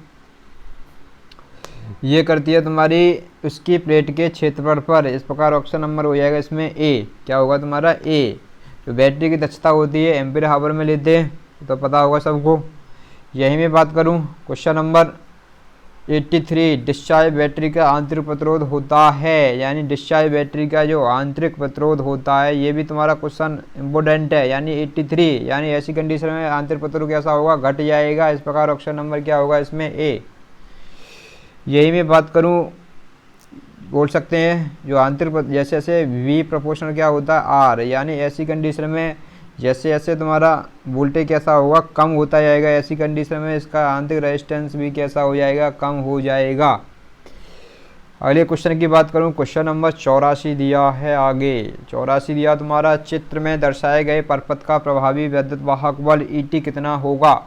ये करती है तुम्हारी उसकी प्लेट के क्षेत्रफल पर। इस प्रकार ऑप्शन नंबर हो जाएगा इसमें ए, क्या होगा तुम्हारा ए। जो बैटरी की दक्षता होती है एम्पीयर हावर में लेते हैं तो पता होगा सबको। यही मैं बात करूं क्वेश्चन नंबर 83, डिस्चार्ज बैटरी का आंतरिक प्रतिरोध होता है, यानी डिस्चार्ज बैटरी का जो आंतरिक प्रतिरोध होता है ये भी तुम्हारा क्वेश्चन इम्पोर्टेंट है, यानी 83, यानी ऐसी कंडीशन में आंतरिक प्रतिरोध कैसा होगा, घट जाएगा। इस प्रकार ऑप्शन नंबर क्या होगा इसमें ए। यही मैं बात करूं बोल सकते हैं जो आंतरिक जैसे जैसे वी प्रोपोर्शनल क्या होता है आर, यानी ऐसी कंडीशन में जैसे जैसे तुम्हारा वोल्टेज कैसा होगा कम होता जाएगा, ऐसी कंडीशन में इसका आंतरिक रेजिस्टेंस भी कैसा हो जाएगा, कम हो जाएगा। अगले क्वेश्चन की बात करूं क्वेश्चन नंबर 84 दिया है आगे। 84 दिया तुम्हारा, चित्र में दर्शाए गए परपथ का प्रभावी वैद्युत वाहक बल ईटी कितना होगा,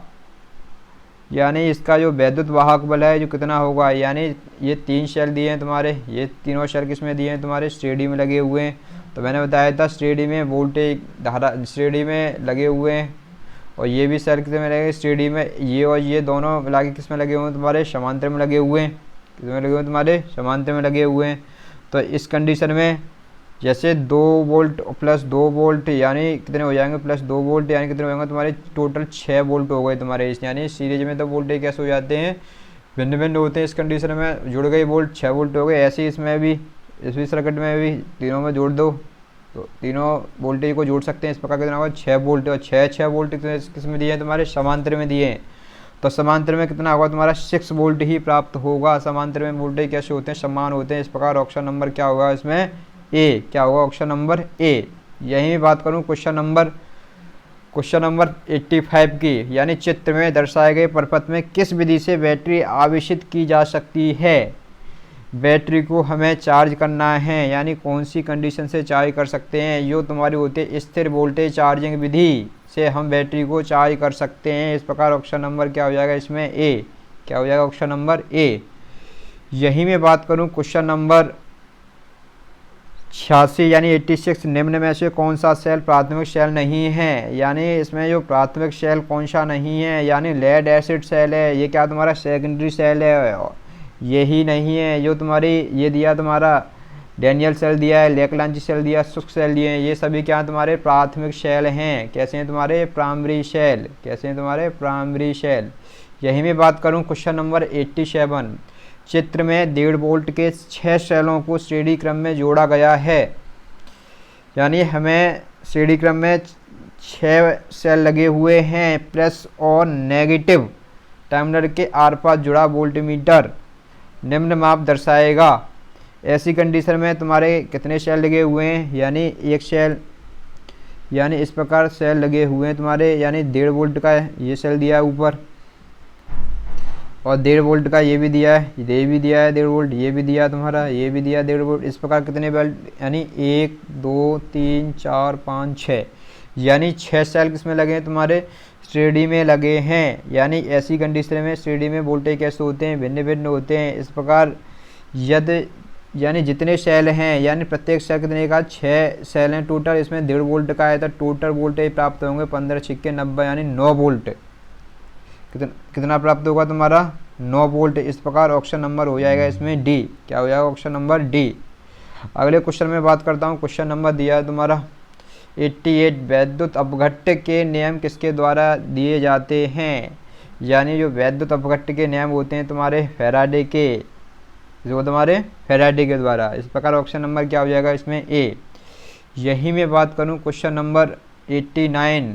यानी इसका जो वैद्युत वाहक बल है जो कितना होगा, यानी ये 3 सेल दिए हैं तुम्हारे, ये तीनों सेल किसमें दिए हैं तुम्हारे श्रेणी में लगे हुए हैं। तो मैंने बताया था श्रेणी में वोल्टेज धारा श्रेणी में लगे हुए हैं, और ये भी सेल किस में लगे श्रेणी में, ये और ये दोनों मिला के किस में लगे हुए हैं तुम्हारे समांतर में लगे हुए हैं, किस में लगे हुए हैं तुम्हारे समांतर में लगे हुए हैं। तो इस कंडीशन में जैसे 2 वोल्ट प्लस 2 वोल्ट यानी कितने हो जाएंगे, प्लस 2 वोल्ट यानी कितने हो जाएंगे तुम्हारे टोटल 6 वोल्ट हो गए तुम्हारे। यानी सीरीज में तो वोल्टेज कैसे हो जाते हैं भिन्न भिन्न होते हैं, इस कंडीशन में जुड़ गए वोल्ट 6 वोल्ट हो गए। ऐसे ही इसमें भी इस भी सर्किट में भी तीनों में जोड़ दो तो तीनों वोल्टेज को जोड़ सकते हैं। इस प्रकार कितना होगा 6 वोल्ट, और 6 वोल्ट किस में दिए हैं तुम्हारे समांतर में दिए हैं। तो समांतर में कितना होगा तुम्हारा 6 वोल्ट ही प्राप्त होगा। समांतर में वोल्टेज कैसे होते हैं, समान होते हैं। इस प्रकार ऑप्शन नंबर क्या होगा इसमें ए, क्या होगा ऑप्शन नंबर ए। यही बात करूं क्वेश्चन नंबर 85 की, यानी चित्र में दर्शाए गए परपथ में किस विधि से बैटरी आवेशित की जा सकती है। बैटरी को हमें चार्ज करना है, यानी कौन सी कंडीशन से चार्ज कर सकते हैं, जो तुम्हारी होती है स्थिर वोल्टेज चार्जिंग विधि से हम बैटरी को चार्ज कर सकते हैं। इस प्रकार ऑप्शन नंबर क्या हो जाएगा इसमें ए, क्या हो जाएगा ऑप्शन नंबर ए। यही मैं बात करूं क्वेश्चन नंबर 86 यानी 86, निम्न में से कौन सा सेल प्राथमिक सेल नहीं है, यानी इसमें जो प्राथमिक सेल कौन सा नहीं है, यानी लेड एसिड सेल है, ये क्या तुम्हारा सेकेंडरी सेल है, यही नहीं है। जो तुम्हारी ये दिया तुम्हारा डैनियल सेल दिया है, लेकलांची सेल दिया, शुष्क सेल दिए हैं, ये सभी क्या तुम्हारे प्राथमिक सेल हैं। कैसे हैं तुम्हारे प्राइमरी सेल, कैसे हैं तुम्हारे प्राइमरी सेल। यही मैं बात करूं क्वेश्चन नंबर 87, चित्र में 1.5 वोल्ट के 6 सेलों को श्रेणी क्रम में जोड़ा गया है। यानी हमें श्रेणी क्रम में 6 सेल लगे हुए हैं, प्लस और नेगेटिव टर्मिनल के आर पास जुड़ा वोल्टमीटर निम्न माप दर्शाएगा। ऐसी कंडीशन में तुम्हारे कितने सेल लगे हुए हैं, यानी एक सेल, यानी इस प्रकार सेल लगे हुए हैं तुम्हारे, यानी 1.5 वोल्ट का ये सेल दिया है ऊपर, और 1.5 वोल्ट का ये भी दिया है, ये भी दिया है 1.5 वोल्ट, ये भी दिया तुम्हारा, ये भी दिया 1.5 वोल्ट। इस प्रकार कितने बेल्ट, यानी 1 2 3 4 5 6, यानी 6 सेल किसमें लगे हैं तुम्हारे श्रेणी में लगे हैं। यानी ऐसी कंडीशन में श्रेणी में वोल्टेज कैसे होते हैं, भिन्न भिन्न होते हैं। इस प्रकार यदि यानी जितने सेल हैं, यानी प्रत्येक सेल कितने का 6 सेल हैं टोटल, इसमें 1.5 वोल्ट का है तो टोटल वोल्टेज प्राप्त होंगे 15 6 90, यानी 9 वोल्ट। कितना प्राप्त होगा तुम्हारा 9 वोल्ट। इस प्रकार ऑप्शन नंबर हो जाएगा इसमें डी। क्या हो जाएगा ऑप्शन नंबर डी। अगले क्वेश्चन में बात करता हूँ। क्वेश्चन नंबर दिया है तुम्हारा 88, वैद्युत अपघट्य के नियम किसके द्वारा दिए जाते हैं। यानी जो वैद्युत अपघट्य के नियम होते हैं तुम्हारे फैराडे के, जो तुम्हारे फैराडे के द्वारा। इस प्रकार ऑप्शन नंबर क्या हो जाएगा इसमें ए। यही मैं बात करूं क्वेश्चन नंबर 89,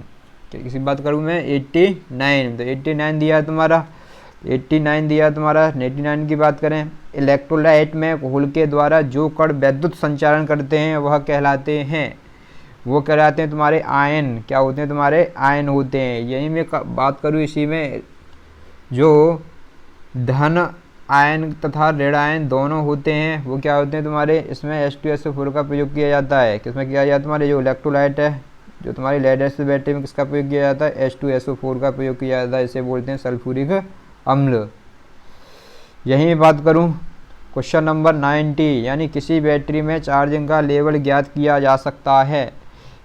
किसी बात करूं मैं 89, तो 89 दिया है तुम्हारा, 89 दिया है तुम्हारा। 89 की बात करें, इलेक्ट्रोलाइट में घोल के द्वारा जो कण वैद्युत संचारण करते हैं वह कहलाते हैं, वो कहलाते हैं तुम्हारे आयन। क्या होते हैं तुम्हारे आयन होते हैं। यही मैं बात करूं इसी में, जो धन आयन तथा ऋण आयन दोनों होते हैं वो क्या होते हैं तुम्हारे, इसमें H2SO4 का प्रयोग किया जाता है। किसमें किया जाता है तुम्हारे, जो इलेक्ट्रोलाइट है, जो तुम्हारी लेड एसिड बैटरी में किसका प्रयोग किया जाता है, H2SO4 का प्रयोग किया जाता है। इसे बोलते हैं सल्फ्यूरिक अम्ल। यही मैं बात करूं क्वेश्चन नंबर 90, यानी किसी बैटरी में चार्जिंग का लेवल ज्ञात किया जा सकता है।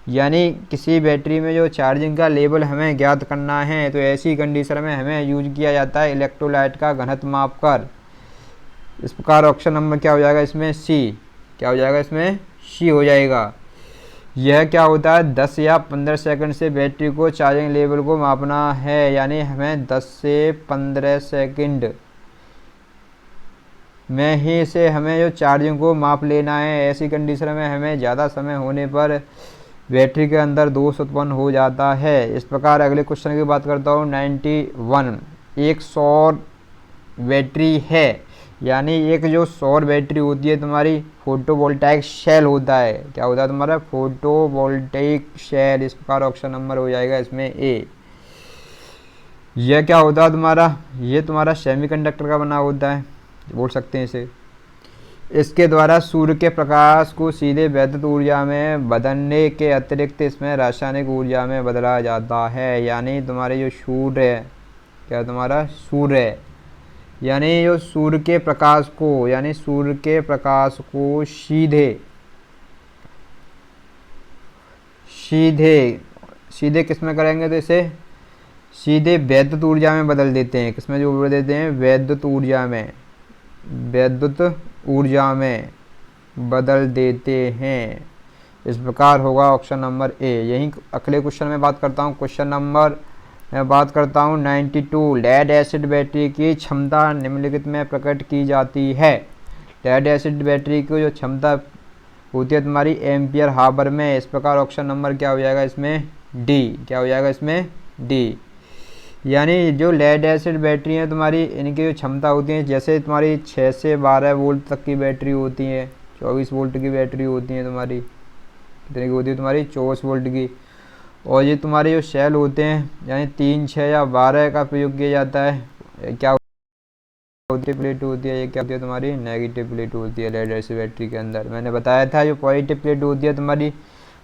यानी किसी बैटरी में जो चार्जिंग का लेवल हमें ज्ञात करना है, तो ऐसी कंडीशन में हमें यूज किया जाता है इलेक्ट्रोलाइट का घनत्व माप कर। इस प्रकार ऑप्शन नंबर क्या हो जाएगा इसमें सी। क्या हो जाएगा इसमें सी हो जाएगा। यह क्या होता है 10 या 15 सेकंड से बैटरी को चार्जिंग लेवल को मापना है। यानी हमें 10 से 15 सेकंड में ही से हमें जो चार्जिंग को माप लेना है। ऐसी कंडीशन में हमें ज़्यादा समय होने पर बैटरी के अंदर दोष उत्पन्न हो जाता है। इस प्रकार अगले क्वेश्चन की बात करता हूँ 91, एक सौर बैटरी है, यानी एक जो सौर बैटरी होती है तुम्हारी फोटोवोल्टाइक सेल होता है। क्या होता है तुम्हारा फोटोवोल्टाइक सेल। इस प्रकार ऑप्शन नंबर हो जाएगा इसमें ए। यह क्या होता है तुम्हारा, ये तुम्हारा सेमीकंडक्टर का बना होता है, बोल सकते हैं इसे। इसके द्वारा सूर्य के प्रकाश को सीधे वैद्युत ऊर्जा में बदलने के अतिरिक्त इसमें रासायनिक ऊर्जा में बदला जाता है। यानी तुम्हारे जो सूर्य है, क्या तुम्हारा सूर्य है, यानी जो सूर्य के प्रकाश को, यानी सूर्य के प्रकाश को सीधे सीधे सीधे किसमें करेंगे, तो इसे सीधे वैद्युत ऊर्जा में बदल देते हैं। किसमें जो बदल देते हैं, वैद्युत ऊर्जा में, वैद्युत ऊर्जा में बदल देते हैं। इस प्रकार होगा ऑप्शन नंबर ए। यही अगले क्वेश्चन में बात करता हूँ। क्वेश्चन नंबर मैं बात करता हूँ 92, लेड एसिड बैटरी की क्षमता निम्नलिखित में प्रकट की जाती है। लेड एसिड बैटरी की जो क्षमता होती है तुम्हारी एम्पियर हावर में। इस प्रकार ऑप्शन नंबर क्या हो जाएगा इसमें डी। क्या हो जाएगा इसमें डी। यानी जो लेड एसिड बैटरी है तुम्हारी, इनकी जो क्षमता होती है, जैसे तुम्हारी 6 से 12 वोल्ट तक की बैटरी होती है, 24 वोल्ट की बैटरी होती है तुम्हारी, कितने की होती है तुम्हारी 24 वोल्ट की। और ये तुम्हारे जो सेल होते हैं, यानी 3 6 या 12 का प्रयोग किया जाता है। क्या होती है प्लेट होती है, ये क्या होती है तुम्हारी नेगेटिव प्लेट होती है लेड एसिड बैटरी के अंदर। मैंने बताया था जो पॉजिटिव प्लेट होती है तुम्हारी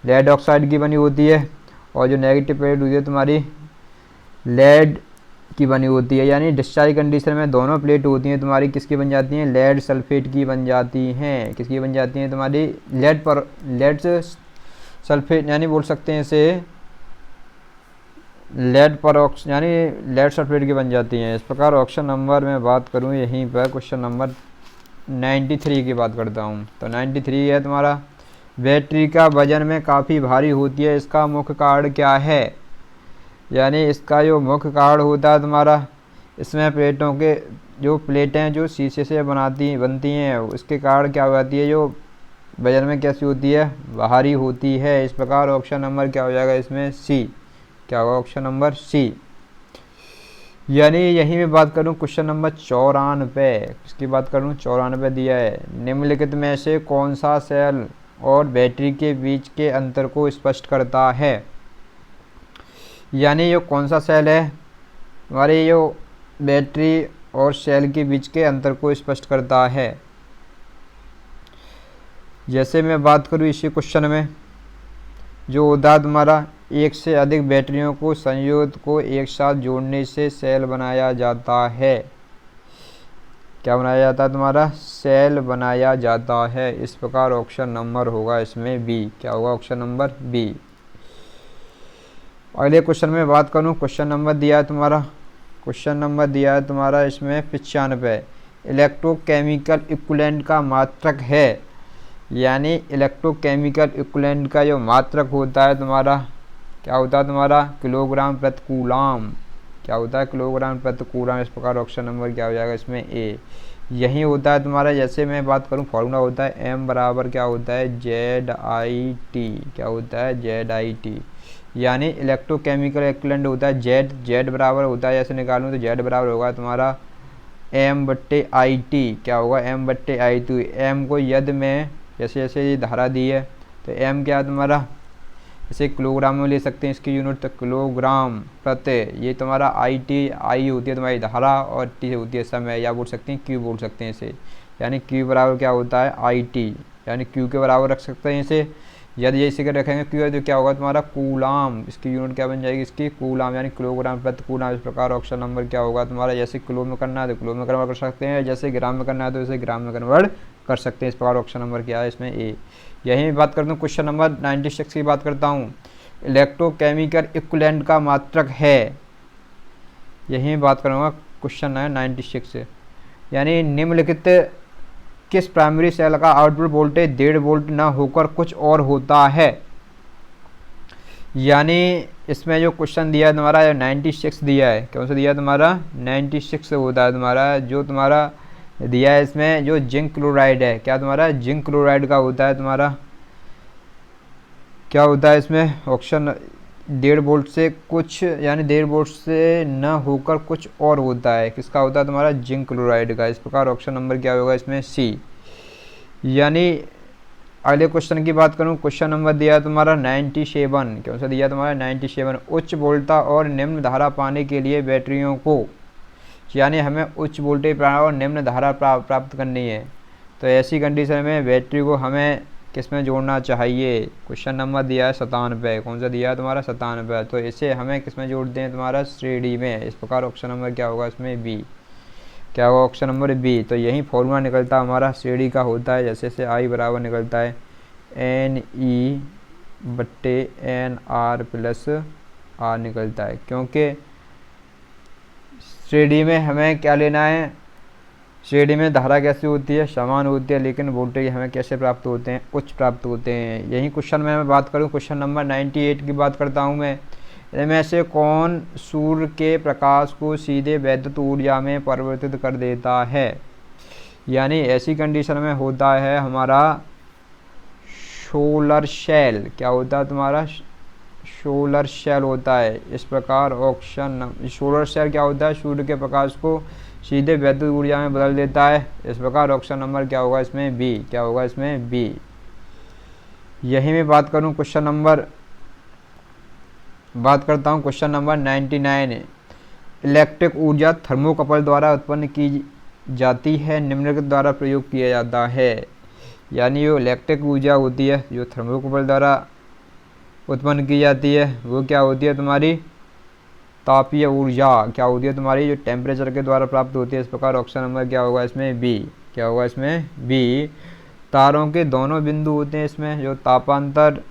लेड ऑक्साइड की बनी होती है, और जो नेगेटिव प्लेट होती है तुम्हारी लेड की बनी होती है। यानी डिस्चार्ज कंडीशन में दोनों प्लेट होती हैं तुम्हारी किसकी बन जाती हैं, लेड सल्फेट की बन जाती हैं। किसकी बन जाती हैं तुम्हारी लेड सल्फेट, यानी बोल सकते हैं इसे लेड पर ऑक्सीजन यानी लेड सल्फेट की बन जाती हैं। इस प्रकार ऑप्शन नंबर में बात करूँ यहीं पर क्वेश्चन नंबर 93 की बात करता हूँ। तो 93 है तुम्हारा, बैटरी का वजन में काफ़ी भारी होती है, इसका मुख्य कारण क्या है। यानी इसका जो मुख्य कारण होता है तुम्हारा, इसमें प्लेटों के जो प्लेटें जो शीशे से बनती हैं, उसके कारण क्या हो जाती है, जो वजन में कैसी होती है, भारी होती है। इस प्रकार ऑप्शन नंबर क्या हो जाएगा इसमें, सी। क्या होगा ऑप्शन नंबर सी। यानी यही मैं बात करूं क्वेश्चन नंबर 94, इसकी बात करूं 94 दिया है, निम्नलिखित में से कौन सा सेल और बैटरी के बीच के अंतर को स्पष्ट करता है। यानी ये कौन सा सेल है, हमारी जो बैटरी और सेल के बीच के अंतर को स्पष्ट करता है। जैसे मैं बात करूं इसी क्वेश्चन में जो होता है तुम्हारा, एक से अधिक बैटरियों को संयुक्त को एक साथ जोड़ने से सेल बनाया जाता है। क्या बनाया जाता है तुम्हारा, सेल बनाया जाता है। इस प्रकार ऑप्शन नंबर होगा इसमें बी। क्या होगा ऑप्शन नंबर बी। अगले क्वेश्चन में बात करूं, क्वेश्चन नंबर दिया है तुम्हारा, क्वेश्चन नंबर दिया है तुम्हारा इसमें 95, इलेक्ट्रोकेमिकल इक्विवेलेंट का मात्रक है। यानी इलेक्ट्रोकेमिकल इक्विवेलेंट का जो मात्रक होता है तुम्हारा, क्या होता है तुम्हारा, किलोग्राम प्रति कूलाम। क्या होता है, किलोग्राम प्रति कूलाम। इस प्रकार ऑप्शन नंबर क्या हो जाएगा इसमें ए। यही होता है तुम्हारा, जैसे मैं बात करूं फॉर्मूला होता है एम बराबर क्या होता है, ZIT। क्या होता है, ZIT। यानी इलेक्ट्रोकेमिकल इक्विवेलेंट होता है जेड बराबर होता है, जैसे निकालूँ तो जेड बराबर होगा तुम्हारा M/IT। क्या होगा, M/IT। एम को यदि में जैसे जैसे ये धारा दी है तो एम क्या है तुम्हारा, इसे किलोग्राम में ले सकते हैं इसकी यूनिट, तो किलोग्राम प्रति, ये तुम्हारा आई होती है तुम्हारी धारा और टी होती है समय, या बोल सकते हैं क्यू बोल सकते हैं इसे। यानी क्यू बराबर क्या होता है IT, यानी क्यू के बराबर रख सकते हैं इसे। यदि ये इसी के रखेंगे क्यू है तो क्या होगा तुम्हारा कूलाम, इसकी यूनिट क्या बन जाएगी इसकी, कूलाम, यानी किलोग्राम प्रति कूलाम। इस प्रकार ऑप्शन नंबर क्या होगा तुम्हारा, जैसे किलो में करना है तो किलो में कन्वर्ट कर सकते हैं, जैसे ग्राम में करना है तो इसे ग्राम में कन्वर्ट कर सकते हैं। इस प्रकार ऑप्शन नंबर क्या है इसमें ए। यही बात करता हूँ क्वेश्चन नंबर 96 की बात करता हूँ, इलेक्ट्रोकेमिकल इक्विवेलेंट का मात्रक है। यही बात करूँगा क्वेश्चन है 96। यानी निम्नलिखित किस प्राइमरी सेल का आउटपुट वोल्टेज 1.5 वोल्ट न होकर कुछ और होता है। यानी इसमें जो क्वेश्चन दिया है तुम्हारा 96 दिया है, कौन सा दिया है तुम्हारा 96 होता है तुम्हारा, जो तुम्हारा दिया है इसमें जो जिंक क्लोराइड है, क्या तुम्हारा जिंक क्लोराइड का होता है तुम्हारा, क्या होता है इसमें ऑप्शन 1.5 वोल्ट से कुछ, यानी 1.5 वोल्ट से न होकर कुछ और होता है, किसका होता है तुम्हारा जिंक क्लोराइड का। इस प्रकार ऑप्शन नंबर क्या होगा इसमें सी। यानी अगले क्वेश्चन की बात करूं, क्वेश्चन नंबर दिया है तुम्हारा 97, कौन सा दिया तुम्हारा 97, उच्च वोल्टता और निम्न धारा पाने के लिए बैटरियों को, यानी हमें उच्च वोल्टेज और निम्न धारा प्राप्त करनी है, तो ऐसी कंडीशन में बैटरी को हमें किस में जोड़ना चाहिए। क्वेश्चन नंबर दिया है 97, कौन सा दिया है तुम्हारा 97, तो इसे हमें किस में जोड़ दें तुम्हारा श्रेणी में। इस प्रकार ऑप्शन नंबर क्या होगा इसमें बी। क्या होगा ऑप्शन नंबर बी। तो यही फॉर्मूला निकलता है हमारा श्रेणी का होता है, जैसे से आई बराबर निकलता है NE/NR प्लस R निकलता है, क्योंकि श्रेणी में हमें क्या लेना है, श्रेणी में धारा कैसी होती है, समान होती है, लेकिन वोल्टेज हमें कैसे प्राप्त होते हैं, उच्च प्राप्त होते हैं। यही क्वेश्चन में मैं बात करूं, क्वेश्चन नंबर 98 की बात करता हूं मैं, इनमें से कौन सूर्य के प्रकाश को सीधे वैद्युत ऊर्जा में परिवर्तित कर देता है। यानी ऐसी कंडीशन में होता है हमारा सोलर सेल। क्या होता है तुम्हारा सोलर सेल होता है। इस प्रकार ऑप्शन सोलर सेल क्या होता है, सूर्य के प्रकाश को सीधे वैद्युत ऊर्जा में बदल देता है। इस प्रकार ऑप्शन नंबर क्या होगा इसमें बी। क्या होगा इसमें बी। यही मैं बात करूं क्वेश्चन नंबर बात करता हूं क्वेश्चन नंबर 99, इलेक्ट्रिक ऊर्जा थर्मोकपल द्वारा उत्पन्न की जाती है, निम्नलिखित द्वारा प्रयोग किया जाता है। यानी जो इलेक्ट्रिक ऊर्जा होती है जो थर्मोकपल द्वारा उत्पन्न की जाती है वो क्या होती है तुम्हारी तापीय ऊर्जा। क्या होती है तुम्हारी जो टेम्परेचर के द्वारा प्राप्त होती है। इस प्रकार ऑप्शन नंबर क्या होगा इसमें बी। क्या होगा इसमें बी। तारों के दोनों बिंदु होते हैं इसमें जो तापांतर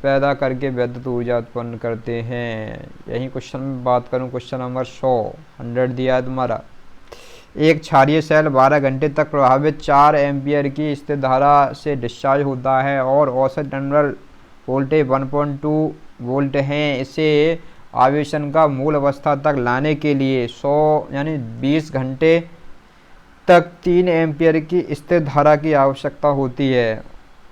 पैदा करके विद्युत ऊर्जा उत्पन्न करते हैं। यही क्वेश्चन में बात करूं, क्वेश्चन नंबर 100 दिया है तुम्हारा। एक क्षारीय सेल 12 घंटे तक प्रभावित 4 एम्पियर की स्थिर धारा से डिस्चार्ज होता है और औसत टर्मिनल वोल्टेज 1.2 वोल्ट हैं। इसे आवेशन का मूल अवस्था तक लाने के लिए 100 यानी 20 घंटे तक 3 एम्पियर की स्थिर धारा की आवश्यकता होती है।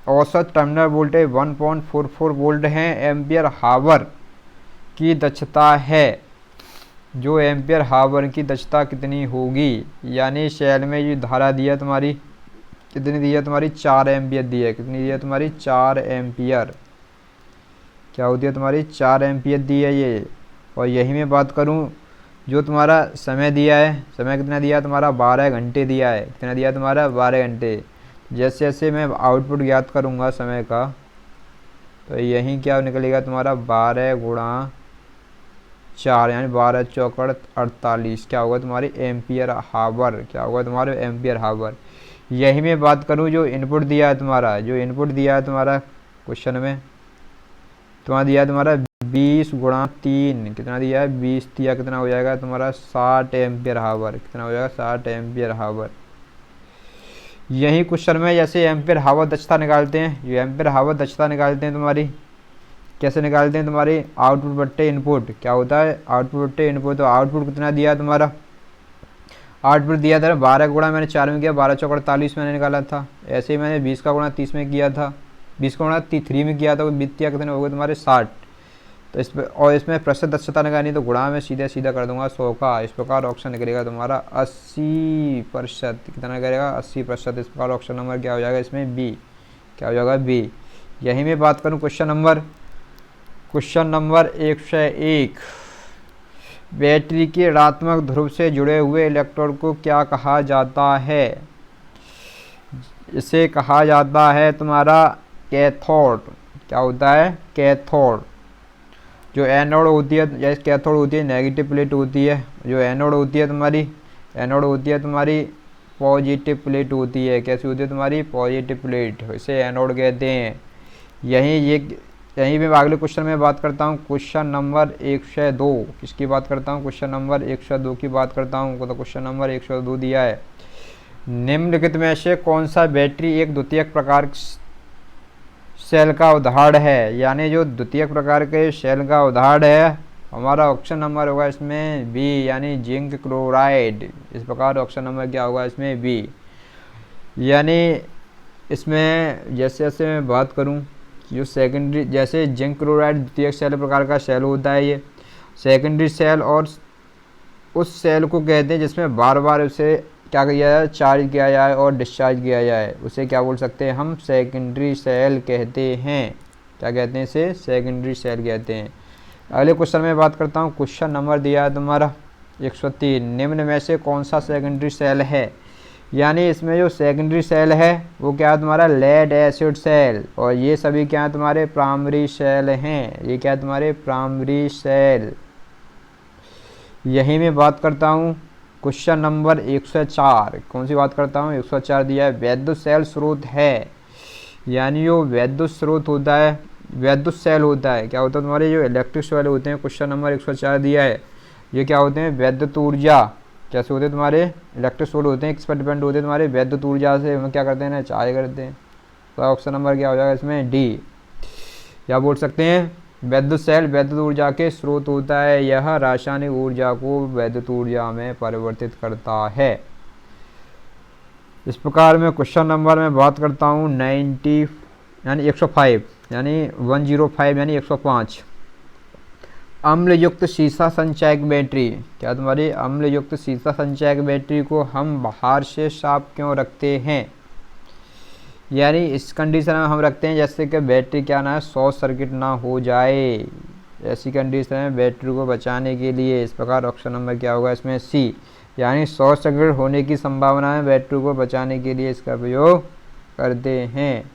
औसत टर्मिनल वोल्टेज 1.44 वोल्ट है। एम्पियर हावर की दक्षता है। जो एम्पियर हावर की दक्षता कितनी होगी, यानी सेल में ये धारा दिया तुम्हारी कितनी दी है तुम्हारी 4 एम्पियर दी है। कितनी दी है तुम्हारी 4 एम्पियर। क्या होती है तुम्हारी 4 एम्पियर दी है ये। और यही मैं बात करूं, जो तुम्हारा समय दिया है, समय कितना दिया है तुम्हारा 12 घंटे दिया है। कितना दिया तुम्हारा 12 घंटे। जैसे जैसे मैं आउटपुट ज्ञात करूंगा समय का, तो यही क्या निकलेगा तुम्हारा 12 गुणा 4 यानी 12 चौकड़ 48। क्या होगा तुम्हारी एम्पियर हावर। क्या होगा तुम्हारे एम्पियर हावर। यही मैं बात करूं, जो इनपुट दिया है तुम्हारा, जो इनपुट दिया है तुम्हारा क्वेश्चन में तुम्हारा दिया है तुम्हारा 20 गुणा 3। कितना दिया है 20 दिया। कितना हो जाएगा तुम्हारा 60 एम्पियर हावर। कितना हो जाएगा 60 एम्पियर हावर। यही क्वेश्चन में जैसे एम्पियर हावर दक्षता निकालते हैं, जो एम्पियर हावर दक्षता निकालते हैं तुम्हारी कैसे निकालते हैं तुम्हारी आउटपुट बट्टे इनपुट। क्या होता है आउटपुट बट्टे इनपुट। तो आउटपुट कितना दिया तुम्हारा, आउटपुट दिया था 12 गुणा मैंने 4 में किया, 12 चौक 48 मैंने निकाला था। ऐसे ही मैंने 20 का गुणा 30 में किया था, 20 का गुणा 3 में किया था। तो बीतिया कितने हो गए तुम्हारे 60। तो इस पर और इसमें प्रतिशत दक्षता निकालनी, तो गुणा में सीधा सीधा कर दूंगा 100 का। इस प्रकार ऑप्शन निकलेगा तुम्हारा 80%। कितना निकलेगा 80%। इस प्रकार ऑप्शन नंबर क्या हो जाएगा इसमें बी। क्या हो जाएगा बी। यही मैं बात करूँ क्वेश्चन नंबर 101। बैटरी के ऋणात्मक ध्रुव से जुड़े हुए इलेक्ट्रोड को क्या कहा जाता है। इसे कहा जाता है तुम्हारा कैथोड। क्या होता है कैथोड। जो एनोड होती है, जैसे कैथोड होती है नेगेटिव प्लेट होती है, जो एनोड होती है तुम्हारी, एनोड होती है तुम्हारी पॉजिटिव प्लेट होती है। कैसी होती है तुम्हारी पॉजिटिव प्लेट, इसे एनोड कहते हैं। यहीं मैं अगले क्वेश्चन में बात करता हूँ, क्वेश्चन नंबर 102। किसकी बात करता हूँ, क्वेश्चन नंबर 102 की बात करता हूँ। तो क्वेश्चन नंबर 102 दिया है, निम्नलिखित में से कौन सा बैटरी एक द्वितीयक प्रकार सेल का उदाहरण है। यानी जो द्वितीयक प्रकार के सेल का उदाहरण है, हमारा ऑप्शन नंबर होगा इसमें बी, यानी जिंक क्लोराइड। इस प्रकार ऑप्शन नंबर क्या होगा इसमें बी। यानी इसमें जैसे जैसे मैं बात करूं, जो सेकेंडरी, जैसे जिंक क्लोराइड द्वितीयक सेल प्रकार का सेल होता है, ये सेकेंडरी सेल और उस सेल को कहते हैं जिसमें बार बार उसे क्या किया जाए चार्ज किया जाए और डिस्चार्ज किया जाए, उसे क्या बोल सकते हैं हम सेकेंडरी सेल कहते हैं। क्या कहते हैं इसे सेकेंडरी सेल कहते हैं। अगले क्वेश्चन में बात करता हूँ, क्वेश्चन नंबर दिया है तुम्हारा 103, निम्न में से कौन सा सेकेंडरी सेल है। यानी इसमें जो सेकेंडरी सेल है वो क्या है तुम्हारा लेड एसिड सेल, और ये सभी क्या है तुम्हारे प्राइमरी सेल हैं। ये क्या है तुम्हारे प्राइमरी सेल। यही मैं बात करता हूँ क्वेश्चन नंबर 104। कौन सी बात करता हूँ 104 दिया है, विद्युत सेल स्रोत है। यानी जो विद्युत स्रोत होता है, विद्युत सेल होता है, क्या होता है तुम्हारे जो इलेक्ट्रिक सेल होते हैं, क्वेश्चन नंबर 104 दिया है, ये क्या होते हैं विद्युत ऊर्जा। कैसे होते हैं तुम्हारे इलेक्ट्रिक सेल होते हैं, किस पर डिपेंड होते हैं तुम्हारे विद्युत ऊर्जा से, हम क्या करते हैं ना चार्ज करते हैं। तो ऑप्शन नंबर क्या हो जाएगा इसमें डी। क्या बोल सकते हैं विद्युत सेल विद्युत ऊर्जा के स्रोत होता है, यह रासायनिक ऊर्जा को विद्युत ऊर्जा में परिवर्तित करता है। इस प्रकार में क्वेश्चन नंबर में बात करता हूँ 90 यानी 105 यानी 105 यानी 105। अम्ल युक्त सीसा संचयक बैटरी। क्या तुम्हारी अम्ल युक्त सीसा संचयक बैटरी को हम बाहर से साफ क्यों रखते हैं। यानी इस कंडीशन में हम रखते हैं जैसे कि बैटरी क्या ना है शॉर्ट सर्किट ना हो जाए, ऐसी कंडीशन में बैटरी को बचाने के लिए। इस प्रकार ऑप्शन नंबर क्या होगा इसमें सी, यानी शॉर्ट सर्किट होने की संभावना है, बैटरी को बचाने के लिए इसका प्रयोग करते हैं।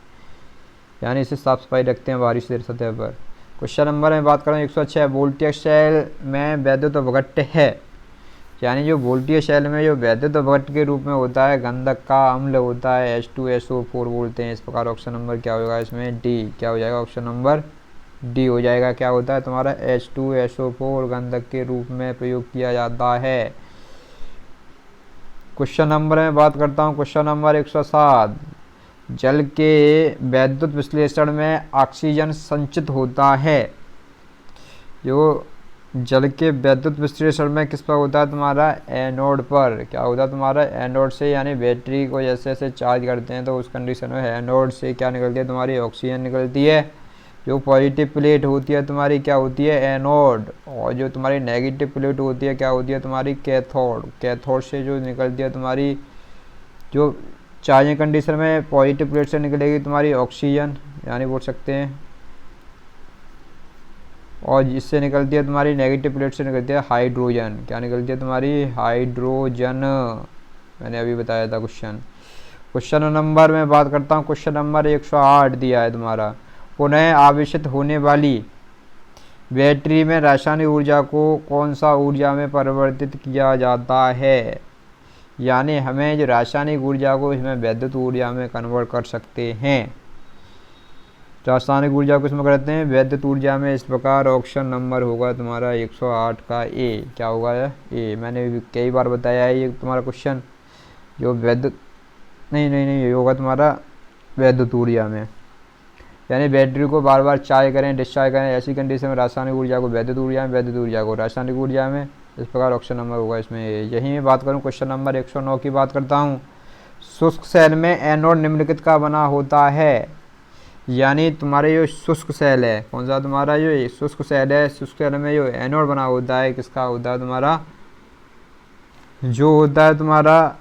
यानी इसे साफ सफाई रखते हैं बाहरी सतह पर। क्वेश्चन नंबर में बात करें 106, वोल्टेज सेल में वैद्युत अपघट्य है। यानी जो वोल्टेज सेल में जो वैद्युत अपघट्य के रूप में होता है, गंधक का अम्ल होता है H2SO4 बोलते हैं। इस प्रकार ऑप्शन नंबर क्या होगा इसमें डी। क्या हो जाएगा ऑप्शन नंबर डी हो जाएगा। क्या होता है तुम्हारा H2SO4 गंधक के रूप में प्रयोग किया जाता है। क्वेश्चन नंबर में बात करता हूँ, क्वेश्चन नंबर 107। जल के वैद्युत विश्लेषण में ऑक्सीजन संचित होता है। जो जल के वैद्युत विश्लेषण में किस पर होता है तुम्हारा, एनोड पर। क्या होता है तुम्हारा, एनोड से, यानी बैटरी को जैसे जैसे चार्ज करते हैं तो उस कंडीशन में एनोड से क्या निकलती है तुम्हारी, ऑक्सीजन निकलती है। जो पॉजिटिव प्लेट होती है तुम्हारी क्या होती है, एनोड, और जो तुम्हारी नेगेटिव प्लेट होती है क्या होती है तुम्हारी, कैथोड। कैथोड से जो निकलती है तुम्हारी, जो चार्जिंग कंडीशन में पॉजिटिव प्लेट से निकलेगी तुम्हारी ऑक्सीजन, यानी बोल सकते हैं, और जिससे निकलती है तुम्हारी नेगेटिव प्लेट से निकलती है हाइड्रोजन। क्या निकलती है तुम्हारी, हाइड्रोजन। मैंने अभी बताया था क्वेश्चन। क्वेश्चन नंबर में बात करता हूँ, क्वेश्चन नंबर 108 दिया है तुम्हारा। पुनः आवेशित होने वाली बैटरी में रासायनिक ऊर्जा को कौन सा ऊर्जा में परिवर्तित किया जाता है। यानी हमें जो रासायनिक ऊर्जा को इसमें वैद्युत ऊर्जा में कन्वर्ट कर सकते हैं। रासायनिक ऊर्जा को इसमें करते हैं वैद्युत ऊर्जा में। इस प्रकार ऑप्शन नंबर होगा तुम्हारा 108 का ए। क्या होगा ए। मैंने भी कई बार बताया है ये तुम्हारा क्वेश्चन। जो वैद्युत नहीं ये होगा तुम्हारा वैद्युत ऊर्जा में, यानी बैटरी को बार बार चार्ज करें डिस्चार्ज करें, ऐसी कंडीशन में रासायनिक ऊर्जा को वैद्युत ऊर्जा में, वैद्युत ऊर्जा को रासायनिक ऊर्जा में। इस प्रकार ऑप्शन नंबर होगा इसमें। यही मैं बात करूँ, क्वेश्चन नंबर 109 की बात करता हूँ। शुष्क सेल में एनोड निम्नलिखित का बना होता है। यानी तुम्हारे जो शुष्क सेल है, कौन सा तुम्हारा जो शुष्क सेल है, शुष्क सेल में जो एनोड बना होता है किसका होता है तुम्हारा, जो होता है तुम्हारा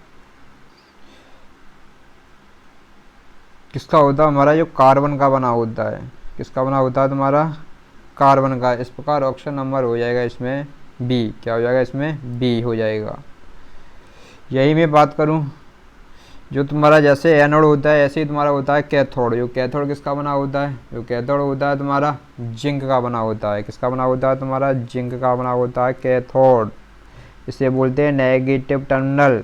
किसका होता है हमारा, जो कार्बन का बना होता है। किसका बना होता है तुम्हारा, कार्बन का। इस प्रकार ऑप्शन नंबर हो जाएगा इसमें बी। क्या हो जाएगा इसमें, बी हो जाएगा। यही मैं बात करूं, जो तुम्हारा जैसे एनोड होता है ऐसे ही तुम्हारा होता है कैथोड। जो कैथोड किसका बना होता है, जो कैथोड होता है तुम्हारा जिंक का बना होता है। किसका बना होता है तुम्हारा, जिंक का बना होता है कैथोड। इसे बोलते हैं नेगेटिव टर्मिनल।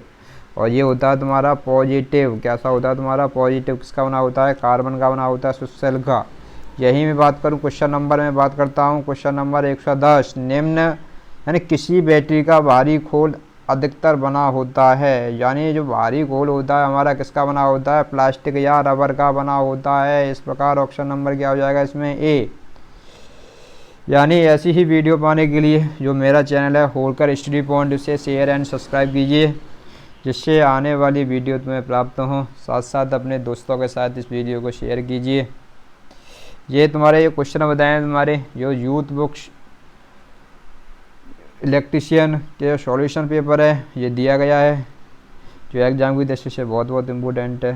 और ये होता है तुम्हारा पॉजिटिव। कैसा होता है तुम्हारा, पॉजिटिव। किसका बना होता है, कार्बन का बना होता है शुष्क सेल का। यही मैं बात करूं, क्वेश्चन नंबर में बात करता हूं, क्वेश्चन नंबर 110। निम्न यानी किसी बैटरी का भारी खोल अधिकतर बना होता है। यानी जो भारी खोल होता है हमारा किसका बना होता है, प्लास्टिक या रबर का बना होता है। इस प्रकार ऑप्शन नंबर क्या हो जाएगा इसमें, ए। यानी ऐसी ही वीडियो पाने के लिए जो मेरा चैनल है होलकर स्टडी पॉइंट, उसे शेयर एंड सब्सक्राइब कीजिए, जिससे आने वाली वीडियो तुम्हें प्राप्त हो। साथ साथ अपने दोस्तों के साथ इस वीडियो को शेयर कीजिए। ये तुम्हारे ये क्वेश्चन बताएं तुम्हारे जो यूथ बुक्स इलेक्ट्रीशियन के सॉल्यूशन पेपर है ये दिया गया है, जो एग्ज़ाम की दृष्टि से बहुत इम्पोर्टेंट है।